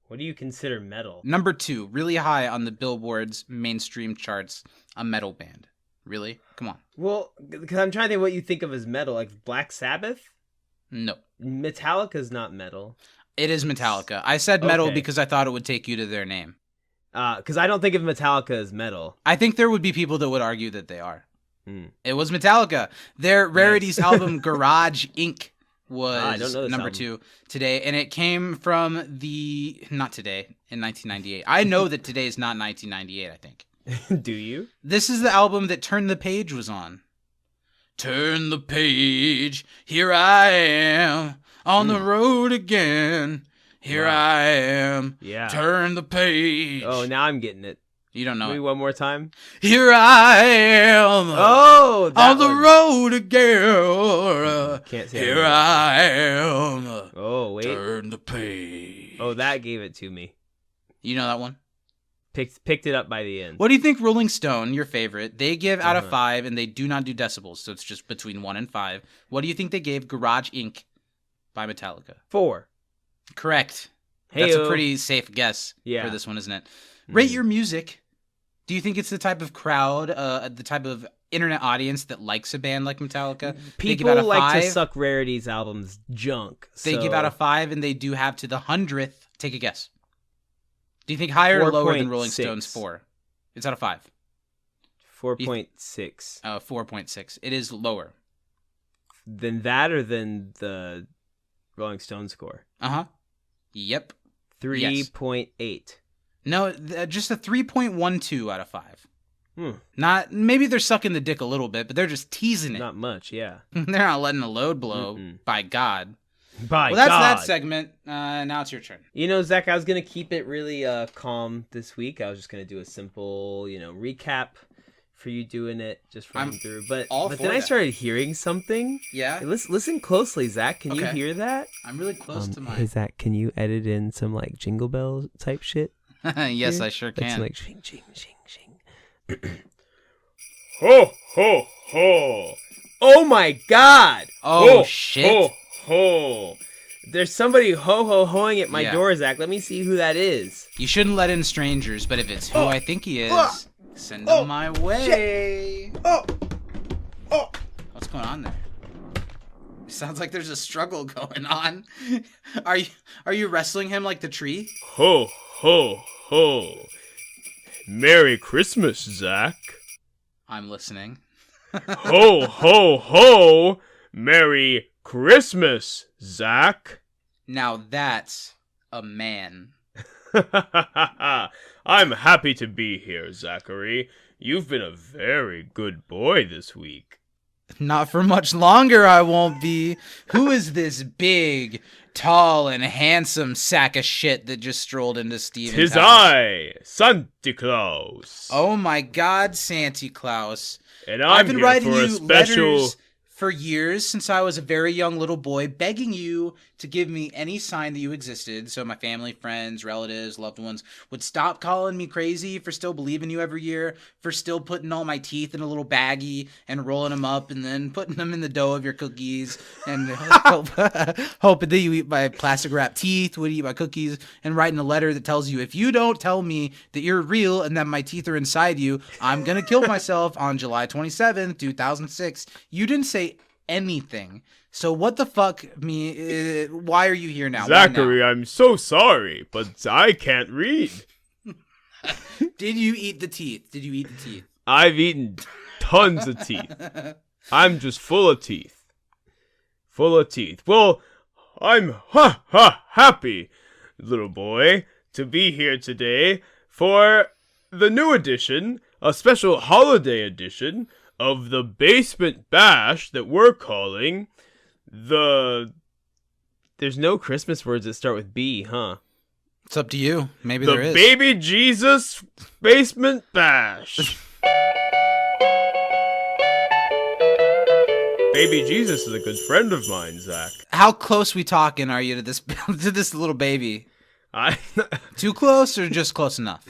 What do you consider metal? Number 2, really high on the Billboard's mainstream charts, a metal band. Really? Come on. Well, because I'm trying to think what you think of as metal. Like Black Sabbath? No. Metallica's not metal. It is Metallica. I said metal Okay. because I thought it would take you to their name. Because I don't think of Metallica as metal. I think there would be people that would argue that they are. Hmm. It was Metallica. Their Rarities album Garage Inc. I was don't know this number album. 2 today, and it came from not today, in 1998. I know that today is not 1998, I think. Do you? This is the album that Turn the Page was on. Turn the page, here I am, on the road again. Here I am, Yeah. turn the page. Oh, now I'm getting it. You don't know Maybe it. one more time. Here I am, Oh, that on the one. road again. Can't say Here I I am, Oh, wait. turn the page. Oh, that gave it to me. You know that one? Picked it up by the end. What do you think Rolling Stone, your favorite, they give out of Uh-huh. 5, and they do not do decibels, so it's just between 1 and 5. What do you think they gave Garage Inc. by Metallica? 4. Correct. That's a Heyo. pretty safe guess Yeah. for this one, isn't it? Rate your music. Do you think it's the type of crowd, the type of internet audience that likes a band like Metallica? They give People out a like to 5. suck Rarities albums junk. They so give out a 5, and they do have to the 100th. Take a guess. Do you think higher or lower than Rolling 4.6. Stone's 4? It's out of 5. 4.6. 4.6. It is lower. Than that or than the Rolling Stone score? Uh-huh. Yep. 3.8. No, just a 3.12 out of 5. Hmm. Not maybe they're sucking the dick a little bit, but they're just teasing it. Not much, yeah. They're not letting the load blow. Mm-mm. By God. By Well, that's God. that segment. Now it's your turn. You know, Zach, I was going to keep it really calm this week. I was just going to do a simple, recap for you doing it, just running I'm through. But all then for I that. started hearing something. Yeah, Hey, listen closely, Zach. Can you Okay. hear that? I'm really close to Hey, mine. Zach, can you edit in some, Jingle Bells type shit? Yes, here? I sure Like some, can. shing, shing, shing, shing. Ho, ho, ho. Oh, my God. Oh, Ho, shit. Ho, ho. There's somebody ho-ho-hoing at my Yeah. door, Zach. Let me see who that is. You shouldn't let in strangers, but if it's who I think he is, send him my way. What's going on there? Sounds like there's a struggle going on. Are you wrestling him like the tree? Ho, ho, ho. Merry Christmas, Zach. I'm listening. Ho, ho, ho. Merry Christmas, Zach. Now that's a man. I'm happy to be here, Zachary. You've been a very good boy this week. Not for much longer, I won't be. Who is this big, tall, and handsome sack of shit that just strolled into Steven's Tis house? I, Santa Claus. Oh my God, Santa Claus. And I've I'm been here writing for a you special... letters for years since I was a very young little boy, begging you to give me any sign that you existed so my family, friends, relatives, loved ones would stop calling me crazy for still believing you every year, for still putting all my teeth in a little baggie and rolling them up and then putting them in the dough of your cookies and hoping that you eat my plastic wrapped teeth, would eat my cookies, and writing a letter that tells you, if you don't tell me that you're real and that my teeth are inside you, I'm going to kill myself on July 27th, 2006. You didn't say anything. So what the fuck why are you here now? Why Zachary, now? I'm so sorry, but I can't read. Did you eat the teeth? Did you eat the teeth? I've eaten tons of teeth. I'm just full of teeth. Full of teeth. Well, I'm happy, little boy, to be here today for the new edition, a special holiday edition of the Basement Bash that we're calling the... There's no Christmas words that start with B, huh? It's up to you. Maybe The there is. Baby Jesus Basement Bash. Baby Jesus is a good friend of mine, Zach. How close we talking are you to this to this little baby? I Too close or just close enough?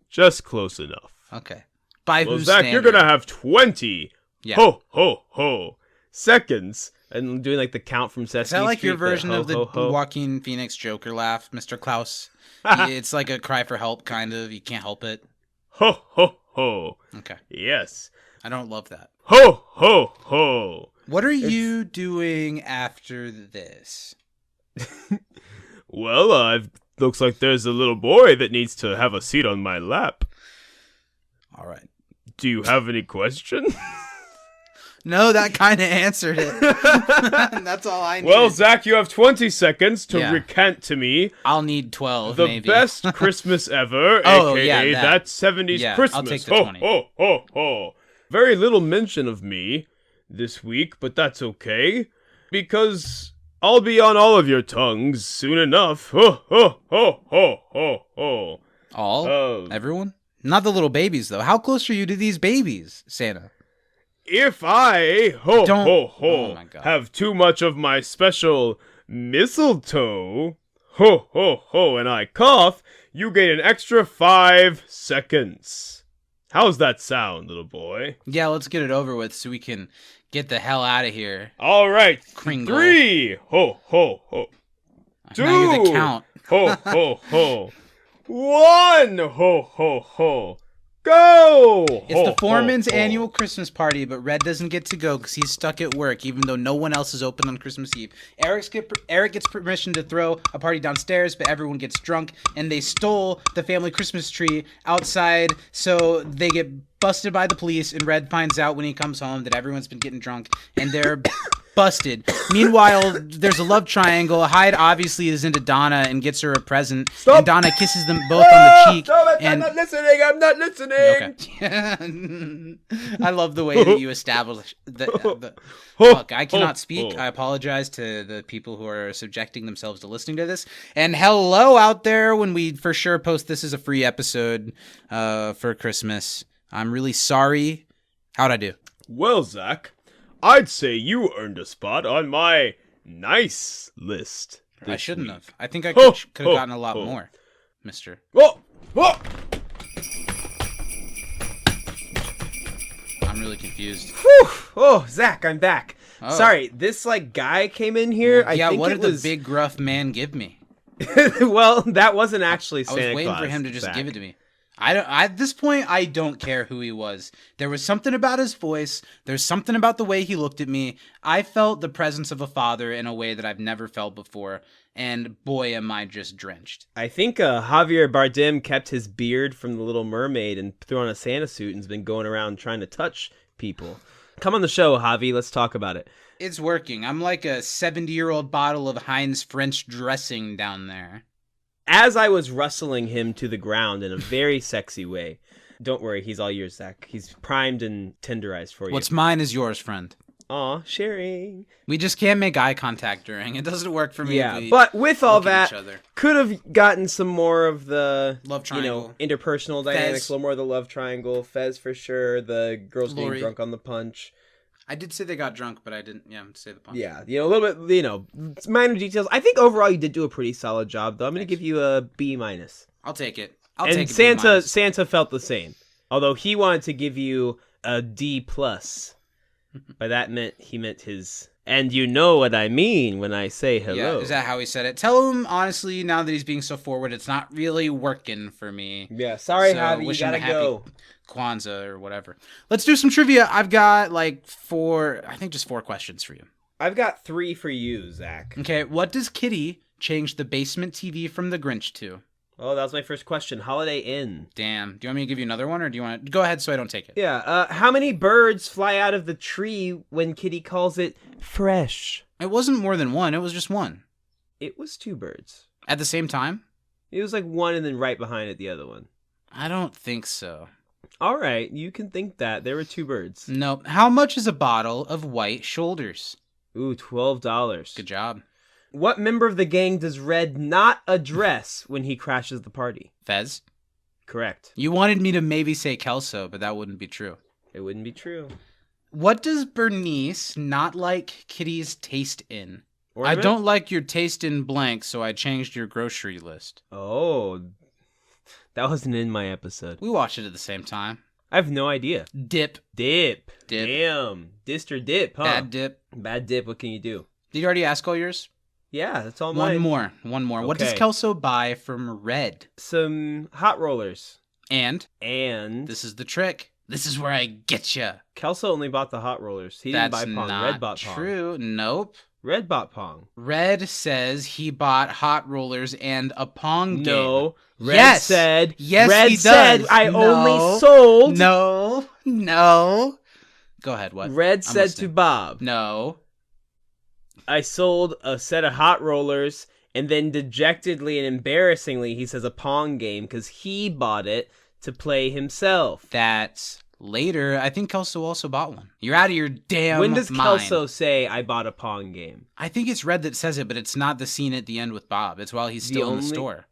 just close enough. Okay. By Well, whose Zach, standard? you're gonna have 20 Yeah. ho ho ho seconds and doing like the count from Sesame Is that like Street, your version ho, of the ho, ho. Joaquin Phoenix Joker laugh, Mr. Klaus? It's like a cry for help, kind of. You can't help it. Ho ho ho. Okay. Yes. I don't love that. Ho ho ho. What are you doing after this? Well, looks like there's a little boy that needs to have a seat on my lap. All right. Do you have any questions? No, that kind of answered it. That's all I need. Well, Zach, you have 20 seconds to Yeah. recant to me I'll need 12, the maybe. best Christmas ever, Oh, aka yeah, that 70s Yeah, I'll Christmas. take the ho, 20. ho, ho, ho. Very little mention of me this week, but that's okay, because I'll be on all of your tongues soon enough. Ho, ho, ho, ho, ho, ho. All? Oh. Everyone? Not the little babies, though. How close are you to these babies, Santa? If I, ho, Don't- ho, ho, Oh my God. have too much of my special mistletoe, ho, ho, ho, and I cough, you get an extra 5 seconds. How's that sound, little boy? Yeah, let's get it over with so we can get the hell out of here. All right, Kringle. 3, ho, ho, ho, 2, Now you're the count. ho, ho, ho, 1, ho, ho, ho, go! It's the foreman's annual Christmas party, but Red doesn't get to go because he's stuck at work, even though no one else is open on Christmas Eve. Eric gets permission to throw a party downstairs, but everyone gets drunk, and they stole the family Christmas tree outside, so they get busted by the police, and Red finds out when he comes home that everyone's been getting drunk, and they're busted. Meanwhile, there's a love triangle. Hyde obviously is into Donna and gets her a present, and Donna kisses them both on the cheek. I'm not listening, I'm not listening! Okay. I love the way that you establish the Look, I cannot speak. I apologize to the people who are subjecting themselves to listening to this. And hello out there when we for sure post this as a free episode for Christmas. I'm really sorry. How'd I do? Well, Zach, I'd say you earned a spot on my nice list. I shouldn't have. I think I Ho, could have ho, gotten a lot ho. more, mister. Oh, oh. I'm really confused. Whew. Oh, Zach, I'm back. Oh. Sorry, this like guy came in here. I Yeah, think what it did was... the big gruff man give me? Well, that wasn't actually I Santa was waiting Claus, for him to just Zach. give it to me. At this point, I don't care who he was. There was something about his voice. There's something about the way he looked at me. I felt the presence of a father in a way that I've never felt before. And boy, am I just drenched. I think Javier Bardem kept his beard from The Little Mermaid and threw on a Santa suit and's been going around trying to touch people. Come on the show, Javi. Let's talk about it. It's working. I'm like a 70-year-old bottle of Heinz French dressing down there. As I was rustling him to the ground in a very sexy way. Don't worry, he's all yours, Zach. He's primed and tenderized for you. What's mine is yours, friend. Aw, sharing. We just can't make eye contact during. It doesn't work for me. Yeah, if we but with all look at that, each other. could have gotten some more of the Love triangle. interpersonal dynamics, Fez. a little more of the love triangle. Fez for sure. The girls Lori. getting drunk on the punch. I did say they got drunk, but I didn't. Yeah, say the punch. Yeah, a little bit, minor details. I think overall you did do a pretty solid job, though. I'm going to give you a B-. I'll take it. I'll And take it. Santa felt the same. Although he wanted to give you a D+. By that he meant his... And you know what I mean when I say hello. Yeah, is that how he said it? Tell him, honestly, now that he's being so forward, it's not really working for me. Yeah, sorry, So, Javi, you wish him gotta a happy go. Kwanzaa or whatever. Let's do some trivia. I've got like four questions for you. I've got 3 for you, Zach. Okay, what does Kitty change the basement TV from the Grinch to? Oh, that was my first question. Holiday Inn. Damn. Do you want me to give you another one, or do you want to go ahead so I don't take it? Yeah, how many birds fly out of the tree when Kitty calls it fresh? It wasn't more than one. It was just one. It was 2 birds. At the same time? It was like one and then right behind it the other one. I don't think so. All right, you can think that. There were 2 birds. Nope. How much is a bottle of white shoulders? Ooh, $12. Good job. What member of the gang does Red not address when he crashes the party? Fez? Correct. You wanted me to maybe say Kelso, but that wouldn't be true. It wouldn't be true. What does Bernice not like Kitty's taste in? Ornament? I don't like your taste in blank, so I changed your grocery list. Oh, that wasn't in my episode. We watched it at the same time. I have no idea. Dip. Dip. Dip. Damn. Dist or dip, huh? Bad dip. Bad dip. What can you do? Did you already ask all yours? Yeah, that's all One mine. more. What does Okay. Kelso buy from Red? Some hot rollers. And And this is the trick. This is where I get you. Kelso only bought the hot rollers. He didn't That's buy Pong. not Red bought Pong. true. Nope. Red bought Pong. Red says he bought hot rollers and a Pong game. No. Red Yes. said. Yes, Red he said does. I No. only sold. No. Go ahead. What? Red I'm said to listening. Bob, No. I sold a set of hot rollers, and then dejectedly and embarrassingly, he says a Pong game because he bought it to play himself. That's later. I think Kelso also bought one. You're out of your damn When does mind. Kelso say I bought a Pong game? I think it's Red that says it, but it's not the scene at the end with Bob. It's while he's still in the only- store.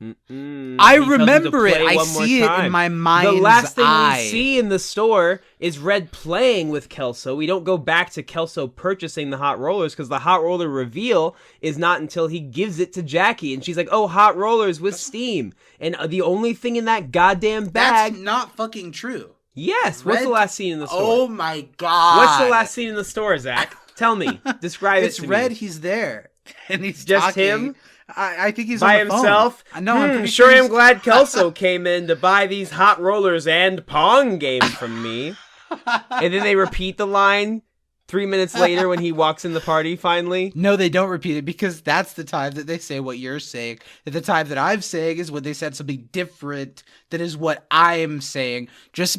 Mm-mm. I He tells him to remember it. play I one more see it in time. my mind's The last thing eye. we see in the store is Red playing with Kelso. We don't go back to Kelso purchasing the hot rollers because the hot roller reveal is not until he gives it to Jackie. And she's like, oh, hot rollers with steam. And the only thing in that goddamn bag... That's not fucking true. Yes. What's Red- the last scene in the store? Oh my god. What's the last scene in the store, Zach? Tell me. Describe It's it to Red. me. He's there, and he's Just talking. him? I think he's By on the phone. himself? I know. I'm pretty sure he's- am glad Kelso came in to buy these hot rollers and Pong games from me. And then they repeat the line 3 minutes later when he walks in the party finally. No, they don't repeat it because that's the time that they say what you're saying. At the time that I'm saying is when they said something different. That is what I'm saying. Just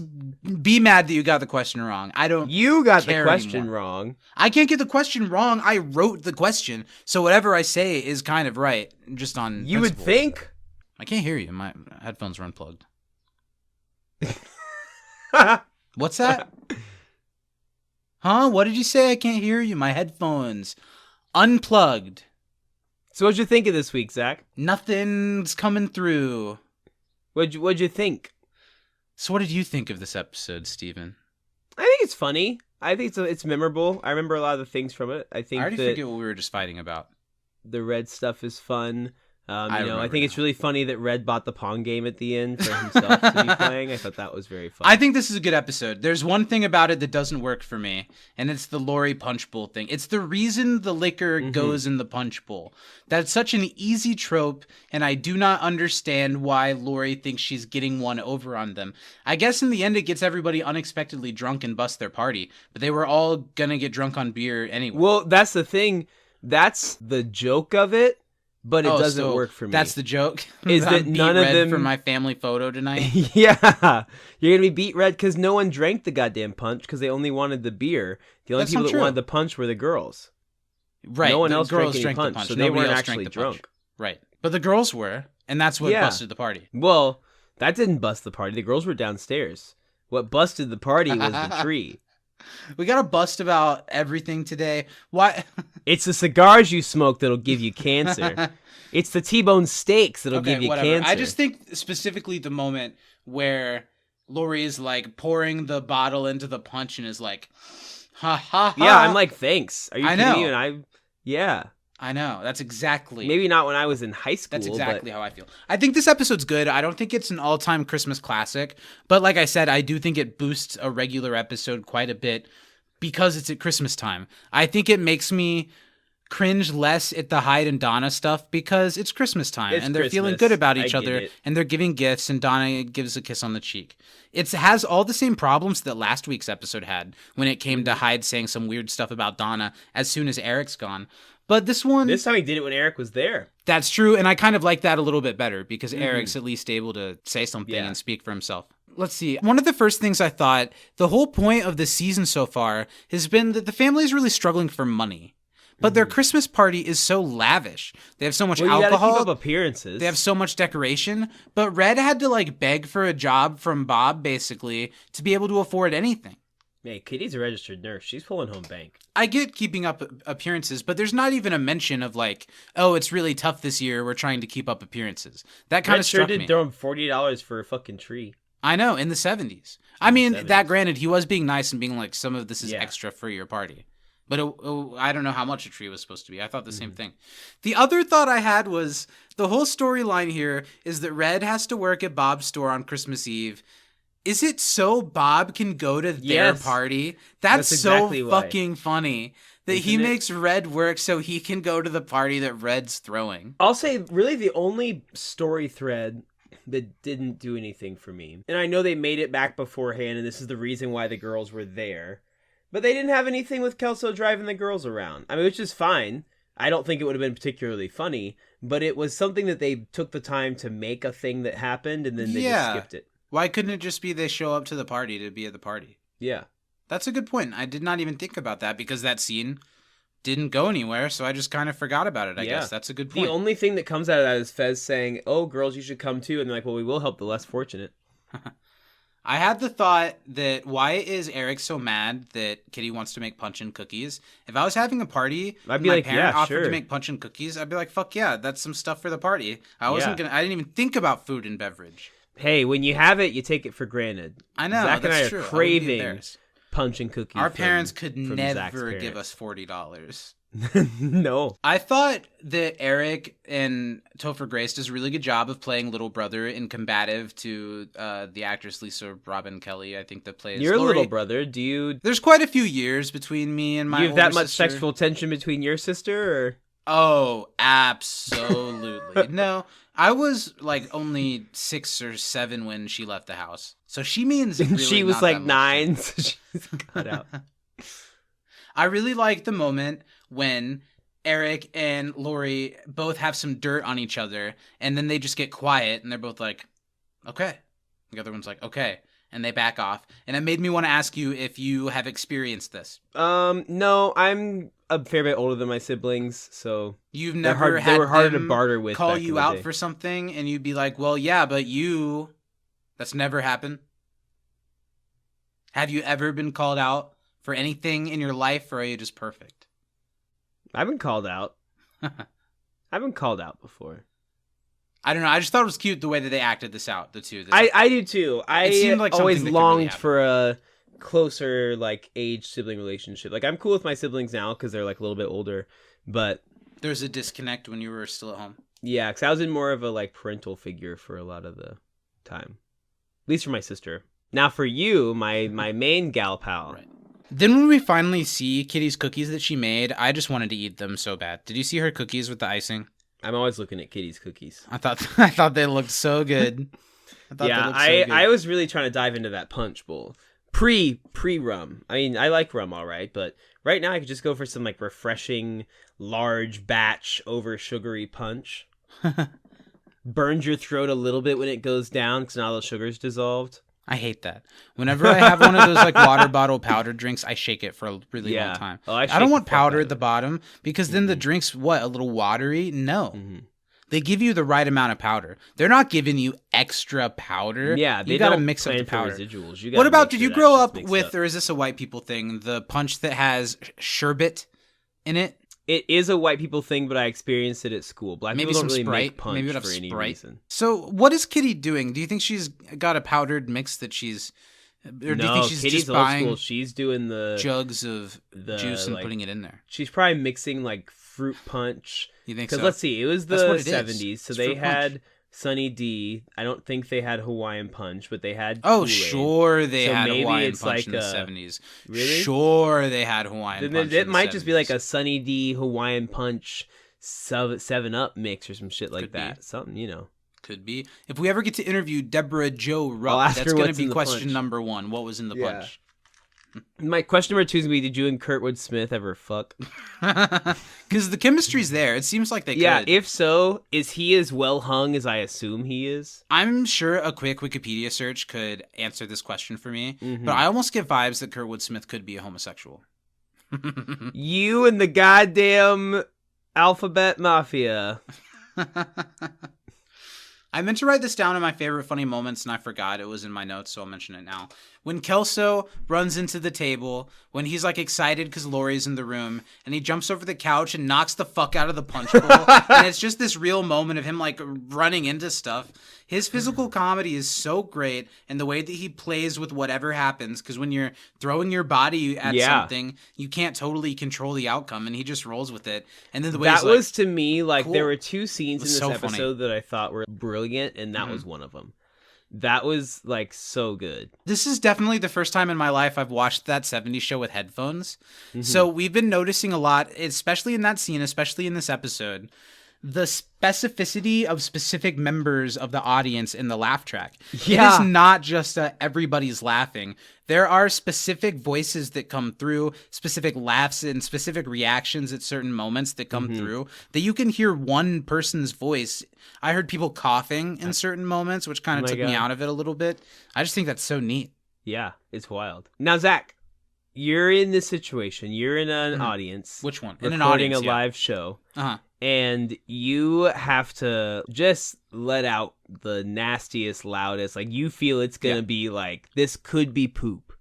be mad that you got the question wrong. I don't. You got the care question anymore. wrong. I can't get the question wrong. I wrote the question, so whatever I say is kind of right. Just on You would principle. think. I can't hear you. My headphones are unplugged. What's that? Huh? What did you say? I can't hear you. My headphones unplugged. So what'd you think of this week, Zach? Nothing's coming through. What'd you think? So what did you think of this episode, Steven? I think it's funny. I think it's memorable. I remember a lot of the things from it. I I think already that forget what we were just fighting about. the Red stuff is fun. I remember think it's now. really funny that Red bought the Pong game at the end for himself to be playing. I thought that was very fun. I think this is a good episode. There's one thing about it that doesn't work for me, and it's the Lori punch bowl thing. It's the reason the liquor goes in the punch bowl. That's such an easy trope, and I do not understand why Lori thinks she's getting one over on them. I guess in the end it gets everybody unexpectedly drunk and bust their party, but they were all gonna get drunk on beer anyway. Well, that's the thing. That's the joke of it, but it doesn't so work for me. That's the joke. Is I'm that beat none of red them- for my family photo tonight? Yeah. You're going to be beat red because no one drank the goddamn punch because they only wanted the beer. The only That's people not that true. wanted the punch were the girls. Right. No one the else drank girls any drank punch, the punch. so they Nobody weren't else actually drank the punch. drunk. Right. But the girls were, and that's what Yeah. busted the party. Well, that didn't bust the party. The girls were downstairs. What busted the party was the tree. We got a bust about everything today. Why? It's the cigars you smoke that'll give you cancer. It's the T-bone steaks that'll give you whatever. cancer. I just think specifically the moment where Lori is like pouring the bottle into the punch and is like, ha ha ha. Yeah, I'm like, thanks. Are you I kidding know. me? And yeah. I know. That's exactly. Maybe not when I was in high school. That's exactly but how I feel. I think this episode's good. I don't think it's an all-time Christmas classic, but like I said, I do think it boosts a regular episode quite a bit because it's at Christmas time. I think it makes me cringe less at the Hyde and Donna stuff because it's Christmas time It's and they're feeling Christmas. good about I each get other it. and they're giving gifts and Donna gives a kiss on the cheek. It has all the same problems that last week's episode had when it came to Hyde saying some weird stuff about Donna as soon as Eric's gone. But this one... this time he did it when Eric was there. That's true, and I kind of like that a little bit better because Eric's at least able to say something Yeah. and speak for himself. Let's see. One of the first things I thought, the whole point of the season so far has been that the family is really struggling for money. But their Christmas party is so lavish. They have so much Well, you gotta alcohol. keep up appearances. They have so much decoration. But Red had to like beg for a job from Bob basically to be able to afford anything. Hey, Kitty's a registered nurse. She's pulling home bank. I get keeping up appearances, but there's not even a mention of like, oh, it's really tough this year. We're trying to keep up appearances. That kind Red of sure struck did me. throw him $40 for a fucking tree. I know, in the 70s. I mean, 70s. that granted, he was being nice and being like, some of this is Yeah. extra for your party. But I don't know how much a tree was supposed to be. I thought the same Mm-hmm. thing. The other thought I had was the whole storyline here is that Red has to work at Bob's store on Christmas Eve. Is it so Bob can go to their Yes. party? That's exactly so why. fucking funny that he Isn't it? makes Red work so he can go to the party that Red's throwing. I'll say really the only story thread that didn't do anything for me. And I know they made it back beforehand, and this is the reason why the girls were there. But they didn't have anything with Kelso driving the girls around. I mean, which is fine. I don't think it would have been particularly funny, but it was something that they took the time to make a thing that happened, and then they just skipped it. Why couldn't it just be they show up to the party to be at the party? Yeah. That's a good point. I did not even think about that because that scene didn't go anywhere, so I just kind of forgot about it, I guess. That's a good point. The only thing that comes out of that is Fez saying, "Oh, girls, you should come too." And they're like, "Well, we will help the less fortunate." I had the thought that why is Eric so mad that Kitty wants to make punch and cookies? If I was having a party, I'd be my like, parent yeah, offered sure. to make punch and cookies, I'd be like, fuck yeah, that's some stuff for the party. I didn't even think about food and beverage. Hey, when you have it, you take it for granted. I know, Zach and I that's are true. I would be craving embarrassed. punch and cookies. Our from- parents could from Zach's never give parents. us $40. No. I thought that Eric and Topher Grace does a really good job of playing little brother and combative to the actress Lisa Robin Kelly, I think, that plays Your Lori. little brother, do you There's quite a few years between me and my you have that older much sister. sexual tension between your sister, or Oh, absolutely. No, I was like only 6 or 7 when she left the house. So she means really she was not like that much 9, so she's cut out. I really like the moment when Eric and Lori both have some dirt on each other, and then they just get quiet, and they're both like, okay. The other one's like, okay. And they back off. And it made me want to ask you if you have experienced this. No, I'm a fair bit older than my siblings, so You've They're never hard- they had were harder to them barter with call back in you the out day. for something, and you'd be like, well, yeah, but you... That's never happened. Have you ever been called out for anything in your life, or are you just perfect? I've been called out. I've been called out before. I don't know. I just thought it was cute the way that they acted this out, the two. I do too. I seemed like always something that could really longed happen. for a closer like age sibling relationship. Like I'm cool with my siblings now because they're like a little bit older, but There's a disconnect when you were still at home. yeah, because I was in more of a like parental figure for a lot of the time, at least for my sister. Now for you, my main gal pal. Right. Then when we finally see Kitty's cookies that she made, I just wanted to eat them so bad. Did you see her cookies with the icing? I'm always looking at Kitty's cookies. I thought they looked so good. Yeah, I was really trying to dive into that punch bowl. Pre rum. I mean, I like rum all right, but right now I could just go for some like refreshing, large batch over sugary punch. Burns your throat a little bit when it goes down because now the sugar's dissolved. I hate that. Whenever I have one of those like water bottle powder drinks, I shake it for a really Yeah. long time. Oh, I I shake don't the want fuck out powder of at the it. bottom because then the drink's a little watery? No. Mhm. They give you the right amount of powder. They're not giving you extra powder. Yeah, they you gotta don't mix up plan the for powder. residuals. You What gotta about, make did sure you that grow shit's up mixed with, up. or is this a white people thing, the punch that has sherbet in it? It is a white people thing, but I experienced it at school. Black Maybe people don't some really Sprite. make punch Maybe we'd have for any Sprite. reason. So what is Kitty doing? Do you think she's got a powdered mix that she's, or do you No, think she's Kitty's just old buying school. She's doing the jugs of the, juice and like, putting it in there? She's probably mixing like fruit punch. You think Because so? let's see, it was That's the what it is. 70s, so It's they fruit punch. had Sunny D. I don't think they had Hawaiian Punch, but they had Oh, Kool-Aid. sure, they So had maybe Hawaiian it's punch like in the a- 70s. Really? Sure, they had Hawaiian Then punch. it in the might just be like 70s. a Sunny D Hawaiian Punch 7-Up mix or some shit like Could be. that. Something, you know. Could be. If we ever get to interview Deborah Jo I'll Rupp, ask that's her going to what's be in the question punch. number 1. What was in the Yeah. punch? My question number 2 is going to be, did you and Kurtwood Smith ever fuck? Because the chemistry's there. It seems like they Yeah, could. if so, is he as well hung as I assume he is? I'm sure a quick Wikipedia search could answer this question for me, Mhm. but I almost get vibes that Kurtwood Smith could be a homosexual. You and the goddamn Alphabet Mafia. I meant to write this down in my favorite funny moments, and I forgot. It was in my notes, so I'll mention it now. When Kelso runs into the table, when he's like excited because Lori's in the room, and he jumps over the couch and knocks the fuck out of the punch bowl, and it's just this real moment of him like running into stuff. His physical comedy is so great, and the way that he plays with whatever happens, because when you're throwing your body at Yeah. something, you can't totally control the outcome, and he just rolls with it. And then the way That he's like, was to me like cool. there were 2 scenes in was this so episode funny. that I thought were brilliant, and that Mhm. was one of them. That was like so good. This is definitely the first time in my life I've watched that 70s show with headphones. So we've been noticing a lot, especially in that scene, especially in this episode, the specificity of specific members of the audience in the laugh track. Yeah. It is not just everybody's laughing. There are specific voices that come through, specific laughs and specific reactions at certain moments that come through that you can hear one person's voice. I heard people coughing in certain moments, which kind of took me out of it a little bit. I just think that's so neat. Yeah, it's wild. Now, Zach, you're in this situation. You're in an audience. Which one? In Recording an audience, a live show. Uh-huh. And you have to just let out the nastiest, loudest. Like, you feel it's gonna be like, this could be poop.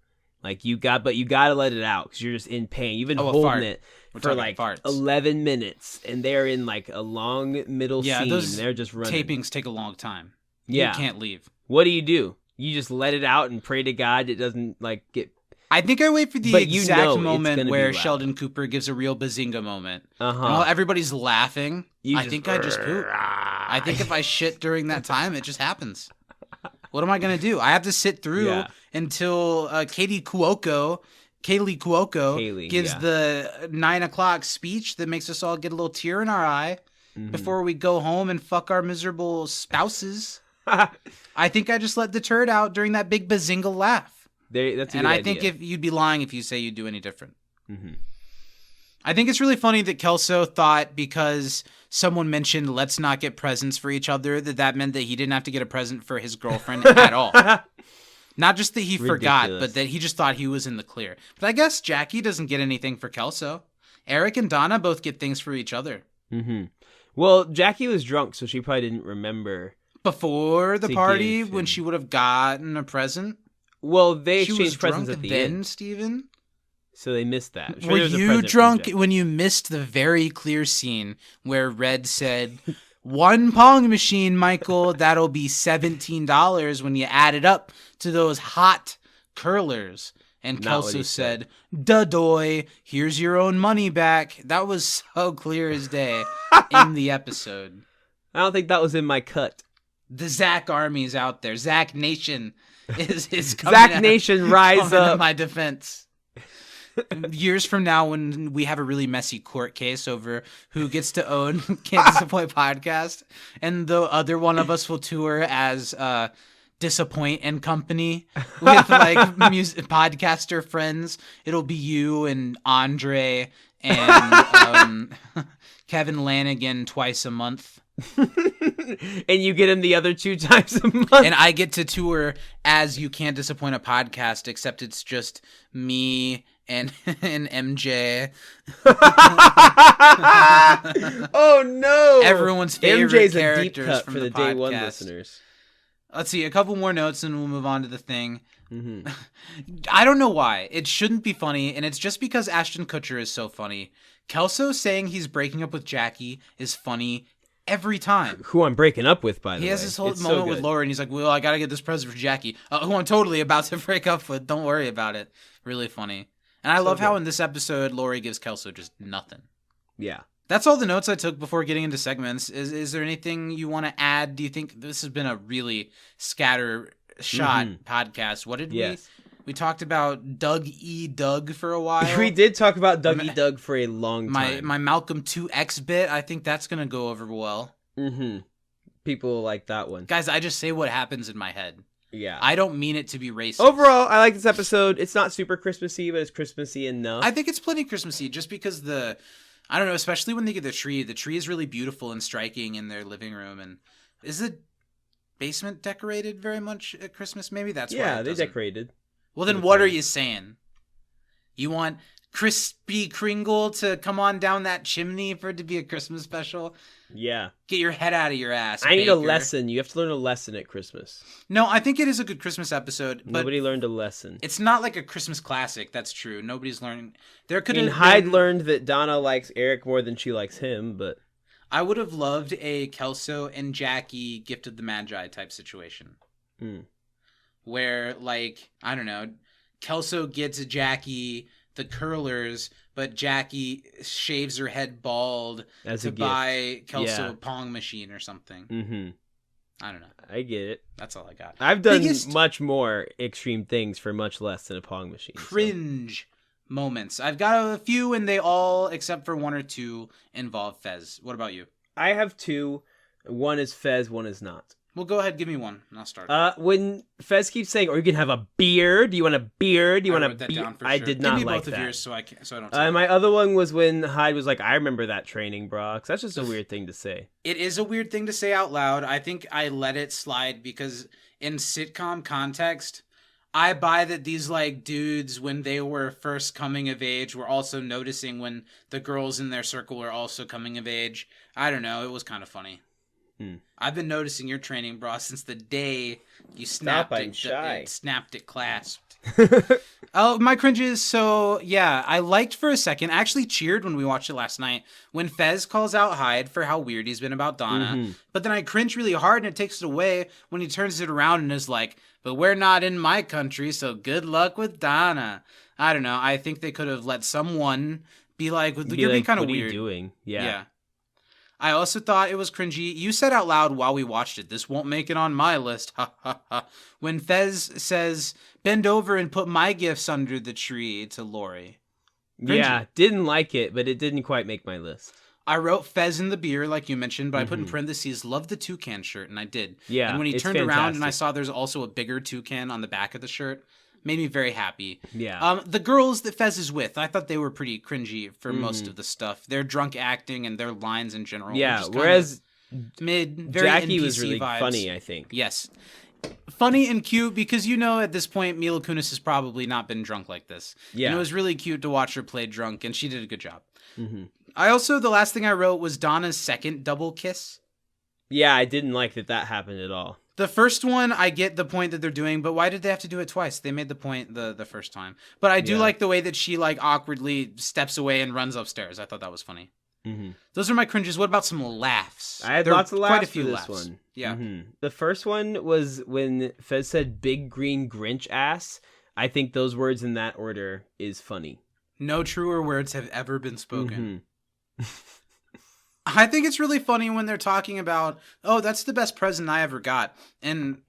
Like, but you gotta let it out because you're just in pain. You've been holding it for like 11 minutes, and they're in like a long middle scene. Those they're just running. tapings take a long time. Yeah, you can't leave. What do? You just let it out and pray to God it doesn't like get. I think I wait for the But you know exact it's moment gonna where be loud. Sheldon Cooper gives a real bazinga moment. Uh-huh. While everybody's laughing, You I just- think I just poop. I think if I shit during that time, it just happens. What am I going to do? I have to sit through until Kaylee Cuoco gives the 9 o'clock speech that makes us all get a little tear in our eye before we go home and fuck our miserable spouses. I think I just let the turd out during that big bazinga laugh. That's a And good I idea. think if you'd be lying if you say you'd do any different. I think it's really funny that Kelso thought because someone mentioned let's not get presents for each other that meant that he didn't have to get a present for his girlfriend at all. Not just that he forgot, but that he just thought he was in the clear. But I guess Jackie doesn't get anything for Kelso. Eric and Donna both get things for each other. Well, Jackie was drunk, so she probably didn't remember. Before the To party, give when him- she would have gotten a present. Well, they She was exchanged presents drunk at the then, end, Steven? so they missed that. I'm sure Were there was a you present from drunk Jackie. when you missed the very clear scene where Red said, "One Pong machine, Michael, that'll be $17 when you add it up to those hot curlers." And Not what Kelso he said, "Duh-doy, here's your own money back." That was so clear as day in the episode. I don't think that was in my cut. The Zach Army's out there. Zach Nation is coming Zach out- Nation, rise coming to up. my defense. Years from now, when we have a really messy court case over who gets to own Can't Disappoint podcast, and the other one of us will tour as Disappoint and Company with like music podcaster friends. It'll be you and Andre and Kevin Lanigan twice a month. And you get him the other 2 times a month. And I get to tour as You Can't Disappoint a podcast, except it's just me and MJ. Oh no! Everyone's favorite MJ's a deep characters cut from for the the day one podcast. listeners. Let's see, a couple more notes and we'll move on to the thing. I don't know why. It shouldn't be funny, and it's just because Ashton Kutcher is so funny. Kelso saying he's breaking up with Jackie is funny every time. Who I'm breaking up with, by the way. He has this whole It's so moment with good. Laura, and he's like, "Well, I gotta get this present for Jackie, who I'm totally about to break up with. Don't worry about it." Really funny. And I love how good. in this episode, Lori gives Kelso just nothing. Yeah. That's all the notes I took before getting into segments. Is there anything you want to add? Do you think this has been a really scatter shot podcast? What did Yes. we talked about Doug E. Doug for a while. We did talk about Dougie Doug for a long time. My Malcolm 2X bit, I think that's going to go over well. People like that one. Guys, I just say what happens in my head. Yeah. I don't mean it to be racist. Overall, I like this episode. It's not super Christmassy, but it's Christmassy enough. I think it's plenty Christmassy just because I don't know, especially when they get the tree. The tree is really beautiful and striking in their living room. And is the basement decorated very much at Christmas? Maybe that's why yeah, it they doesn't. decorated. Well, then what are you saying? You want Crispy Kringle to come on down that chimney for it to be a Christmas special? Yeah. Get your head out of your ass, I need a Baker. lesson. You have to learn a lesson at Christmas. No, I think it is a good Christmas episode, but Nobody learned a lesson. it's not like a Christmas classic. That's true. Nobody's learning. There could I mean, have Hyde been- learned that Donna likes Eric more than she likes him, but I would have loved a Kelso and Jackie Gift of the Magi type situation. Where, like, I don't know, Kelso gets Jackie the curlers, but Jackie shaves her head bald As to a gift. buy Kelso Yeah. a Pong machine or something. mm-hmm. I don't know. I get it. That's all I got. I've done Biggest much more extreme things for much less than a Pong machine. so. cringe moments. I've got a few, and they all, except for one or two, involve Fez. What about you? I have two. One is Fez, one is not. Well, go ahead, give me one, and I'll start. When Fez keeps saying, "Or you can have a beer. Do you want a beer? Do you I want wrote a that beer?" down for I sure. did not give me like both that. of yours, so I don't. My other one was when Hyde was like, "I remember that training, bra," 'cause that's just a weird thing to say. It is a weird thing to say out loud. I think I let it slide because in sitcom context, I buy that these like dudes, when they were first coming of age, were also noticing when the girls in their circle were also coming of age. I don't know. It was kind of funny. I've been noticing your training bra since the day you snapped I'm it. shy. Snapped it clasped. Oh, my cringes. So yeah, I liked for a second. I actually cheered when we watched it last night when Fez calls out Hyde for how weird he's been about Donna. But then I cringe really hard and it takes it away when he turns it around and is like, "But we're not in my country, so good luck with Donna." I don't know. I think they could have let someone be like, "You're being kind of what weird." Are you doing? Yeah. I also thought it was cringy. You said out loud while we watched it, "This won't make it on my list." Ha ha ha. When Fez says, "Bend over and put my gifts under the tree" to Lori. Cringy. Yeah, didn't like it, but it didn't quite make my list. I wrote Fez in the beer, like you mentioned, but I put in parentheses, "Love the toucan shirt," and I did. Yeah, And when he it's turned around and I fantastic. saw there's also a bigger toucan on the back of the shirt, made me very happy. Yeah. The girls that Fez is with, I thought they were pretty cringy for most of the stuff. Their drunk acting and their lines in general. were Yeah, just kinda whereas mid, very Jackie NPC was really vibes. funny, I think. Yes. Funny and cute because at this point Mila Kunis has probably not been drunk like this. Yeah. And it was really cute to watch her play drunk, and she did a good job. Mm-hmm. I also, the last thing I wrote was Donna's second double kiss. Yeah, I didn't like that happened at all. The first one, I get the point that they're doing, but why did they have to do it twice? They made the point the first time. But I do Yeah. like the way that she like awkwardly steps away and runs upstairs. I thought that was funny. Mm-hmm. Those are my cringes. What about some laughs? I had There are lots of laughs quite a few for this laughs. one. Yeah. Mhm. The first one was when Fez said "big green Grinch ass." I think those words in that order is funny. No truer words have ever been spoken. Mhm. I think it's really funny when they're talking about, "Oh, that's the best present I ever got." And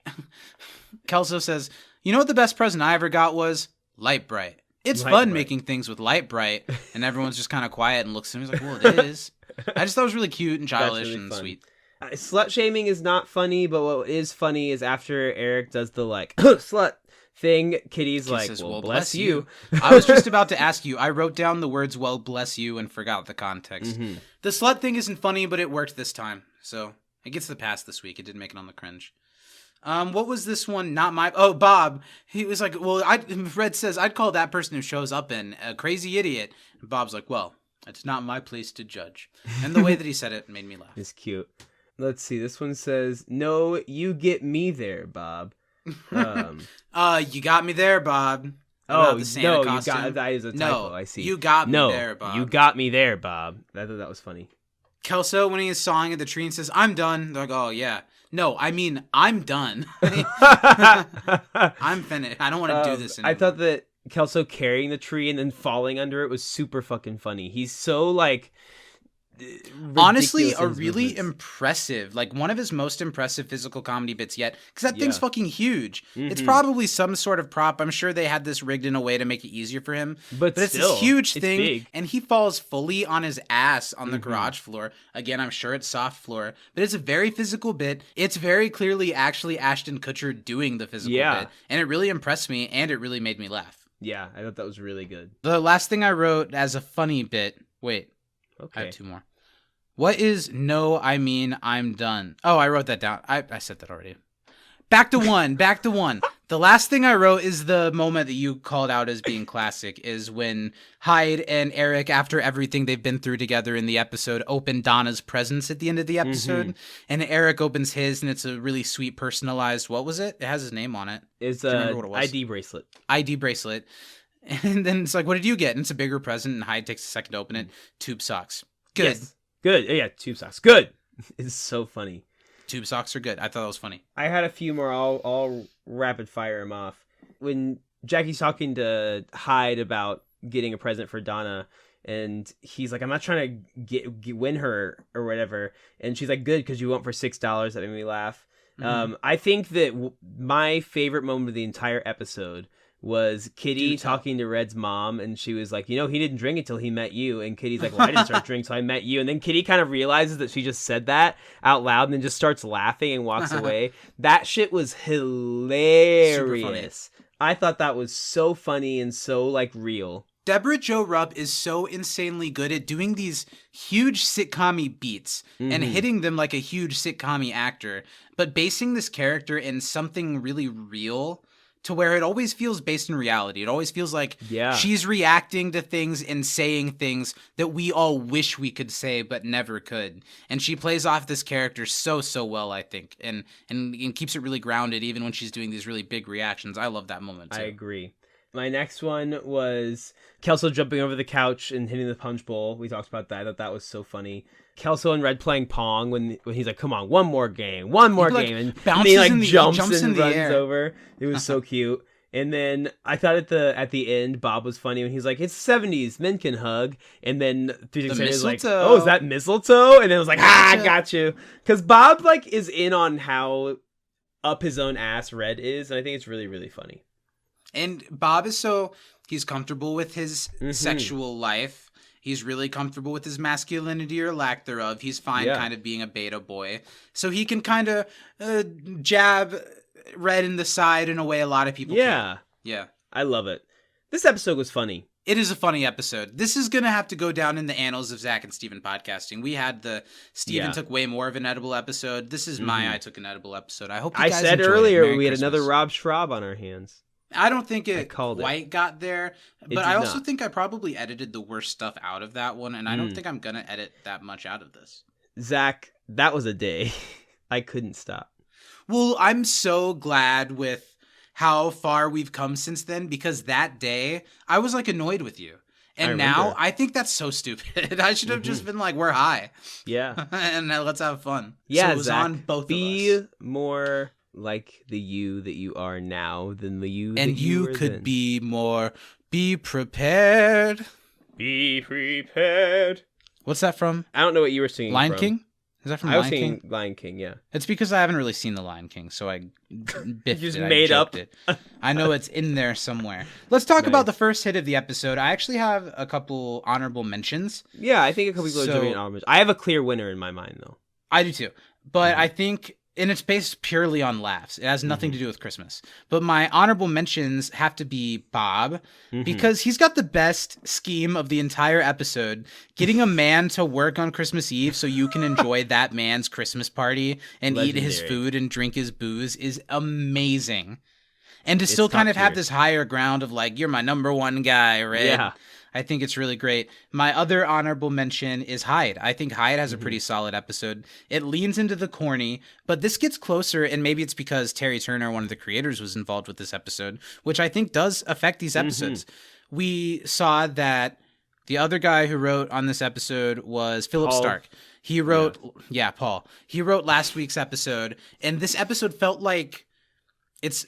Kelso says, "You know what the best present I ever got was? Light Bright. It's Light fun Bright." making things with Light Bright." And everyone's just kind of quiet and looks at him. He's like, "Well, it is." I just thought it was really cute and childish really and fun. sweet. Slut shaming is not funny, but what is funny is after Eric does the like slut thing, Kitty's like, says, "Well, bless you." I was just about to ask you. I wrote down the words, "well, bless you," and forgot the context. Mhm. The slut thing isn't funny, but it worked this time. So it gets the pass this week. It didn't make it on the cringe. What was this one? Not my... Oh, Bob. He was like, "Well, Red says, I'd call that person who shows up in a crazy idiot." And Bob's like, "Well, it's not my place to judge." And the way that he said it made me laugh. It's cute. Let's see. This one says, "No, you get me there, Bob." You got me there, Bob. Oh, About the Santa no, costume. you got that is a typo. No, I see. you got me no, there, Bob. you got me there, Bob. I thought that was funny. Kelso, when he is sawing at the tree and says, "I'm done," they're like, "Oh, yeah." No, I mean, I'm done. I'm finished. I don't want to do this anymore. I thought that Kelso carrying the tree and then falling under it was super fucking funny. He's so like honestly ridiculous a in his really movements. impressive, like one of his most impressive physical comedy bits yet, because that thing's Yeah. fucking huge. It's Mhm. probably some sort of prop. I'm sure they had this rigged in a way to make it easier for him, But it's still, this huge it's thing, big. and he falls fully on his ass on the garage floor. Again, I'm sure it's soft floor, but it's a very physical bit. It's very clearly actually Ashton Kutcher doing the physical Yeah. bit, and it really impressed me, and it really made me laugh. Yeah, I thought that was really good. The last thing I wrote as a funny bit, wait, I Okay. have two more. What is "no, I mean, I'm done"? Oh, I wrote that down. I said that already. Back to one. The last thing I wrote is the moment that you called out as being classic, is when Hyde and Eric, after everything they've been through together in the episode, open Donna's presents at the end of the episode. And Eric opens his, and it's a really sweet personalized, what was it? It has his name on it. It's Do you a remember what it was? ID bracelet. ID bracelet. And then it's like, "What did you get?" And it's a bigger present, and Hyde takes a second to open it. Tube socks. Good. Yes. Good. Yeah, tube socks. Good. It's so funny. Tube socks are good. I thought that was funny. I had a few more. I'll rapid fire them off. When Jackie's talking to Hyde about getting a present for Donna, and he's like, "I'm not trying to win her or whatever," and she's like, "Good, because you went for $6." That made me laugh. I think that my favorite moment of the entire episode was Kitty talking to Red's mom, and she was like, he didn't drink until he met you. And Kitty's like, well, I didn't start drinking until I met you. And then Kitty kind of realizes that she just said that out loud and then just starts laughing and walks away. That shit was hilarious. I thought that was so funny and so, real. Deborah Jo Rupp is so insanely good at doing these huge sitcom-y beats and hitting them like a huge sitcom-y actor, but basing this character in something really real to where it always feels based in reality. It always feels like she's reacting to things and saying things that we all wish we could say but never could. And she plays off this character so well, I think, and keeps it really grounded even when she's doing these really big reactions. I love that moment too. I agree. My next one was Kelso jumping over the couch and hitting the punch bowl. We talked about that. I thought that was so funny. Kelso and Red playing Pong when he's like, come on, one more game. And he jumps and runs over. It was so cute. And then I thought at the end, Bob was funny when he's like, it's 70s, men can hug. And then 368 is like, oh, is that mistletoe? And then it was like, I got you. Because Bob is in on how up his own ass Red is. And I think it's really, really funny. And Bob is he's comfortable with his sexual life. He's really comfortable with his masculinity or lack thereof. He's fine kind of being a beta boy. So he can kind of jab Red in the side in a way a lot of people can't. Yeah. I love it. This episode was funny. It is a funny episode. This is going to have to go down in the annals of Zach and Steven podcasting. We had the Steven took way more of an edible episode. This is my I took an edible episode. I hope you guys said enjoyed earlier it. We had another Rob Schraub on our hands. I don't think it quite got there, but I also think I probably edited the worst stuff out of that one, and I don't think I'm going to edit that much out of this. Zach, that was a day. I couldn't stop. Well, I'm so glad with how far we've come since then, because that day, I was annoyed with you. And now, I think that's so stupid. I should have just been like, we're high. Yeah. And let's have fun. Yeah, so it was Zach, on both of us. Be more like the you that you are now than the you that you were could then. Be more, be prepared. Be prepared. What's that from? I don't know what you were singing Lion from. King? Is that from I was Lion singing King? Lion King, yeah. It's because I haven't really seen The Lion King, so I biffed just it. I made up. it. I know it's in there somewhere. Let's talk about the first hit of the episode. I actually have a couple honorable mentions. Yeah, I think a couple people are doing honorable. I have a clear winner in my mind, though. I do too. But I think, and it's based purely on laughs. It has nothing to do with Christmas. But my honorable mentions have to be Bob, because he's got the best scheme of the entire episode. Getting a man to work on Christmas Eve so you can enjoy that man's Christmas party and eat his food and drink his booze is amazing. And to still kind of have this higher ground of you're my number one guy, right? Yeah. I think it's really great. My other honorable mention is Hyde. I think Hyde has a pretty solid episode. It leans into the corny, but this gets closer, and maybe it's because Terry Turner, one of the creators, was involved with this episode, which I think does affect these episodes. We saw that the other guy who wrote on this episode was Philip Stark. He wrote, Paul. He wrote last week's episode, and this episode felt like it's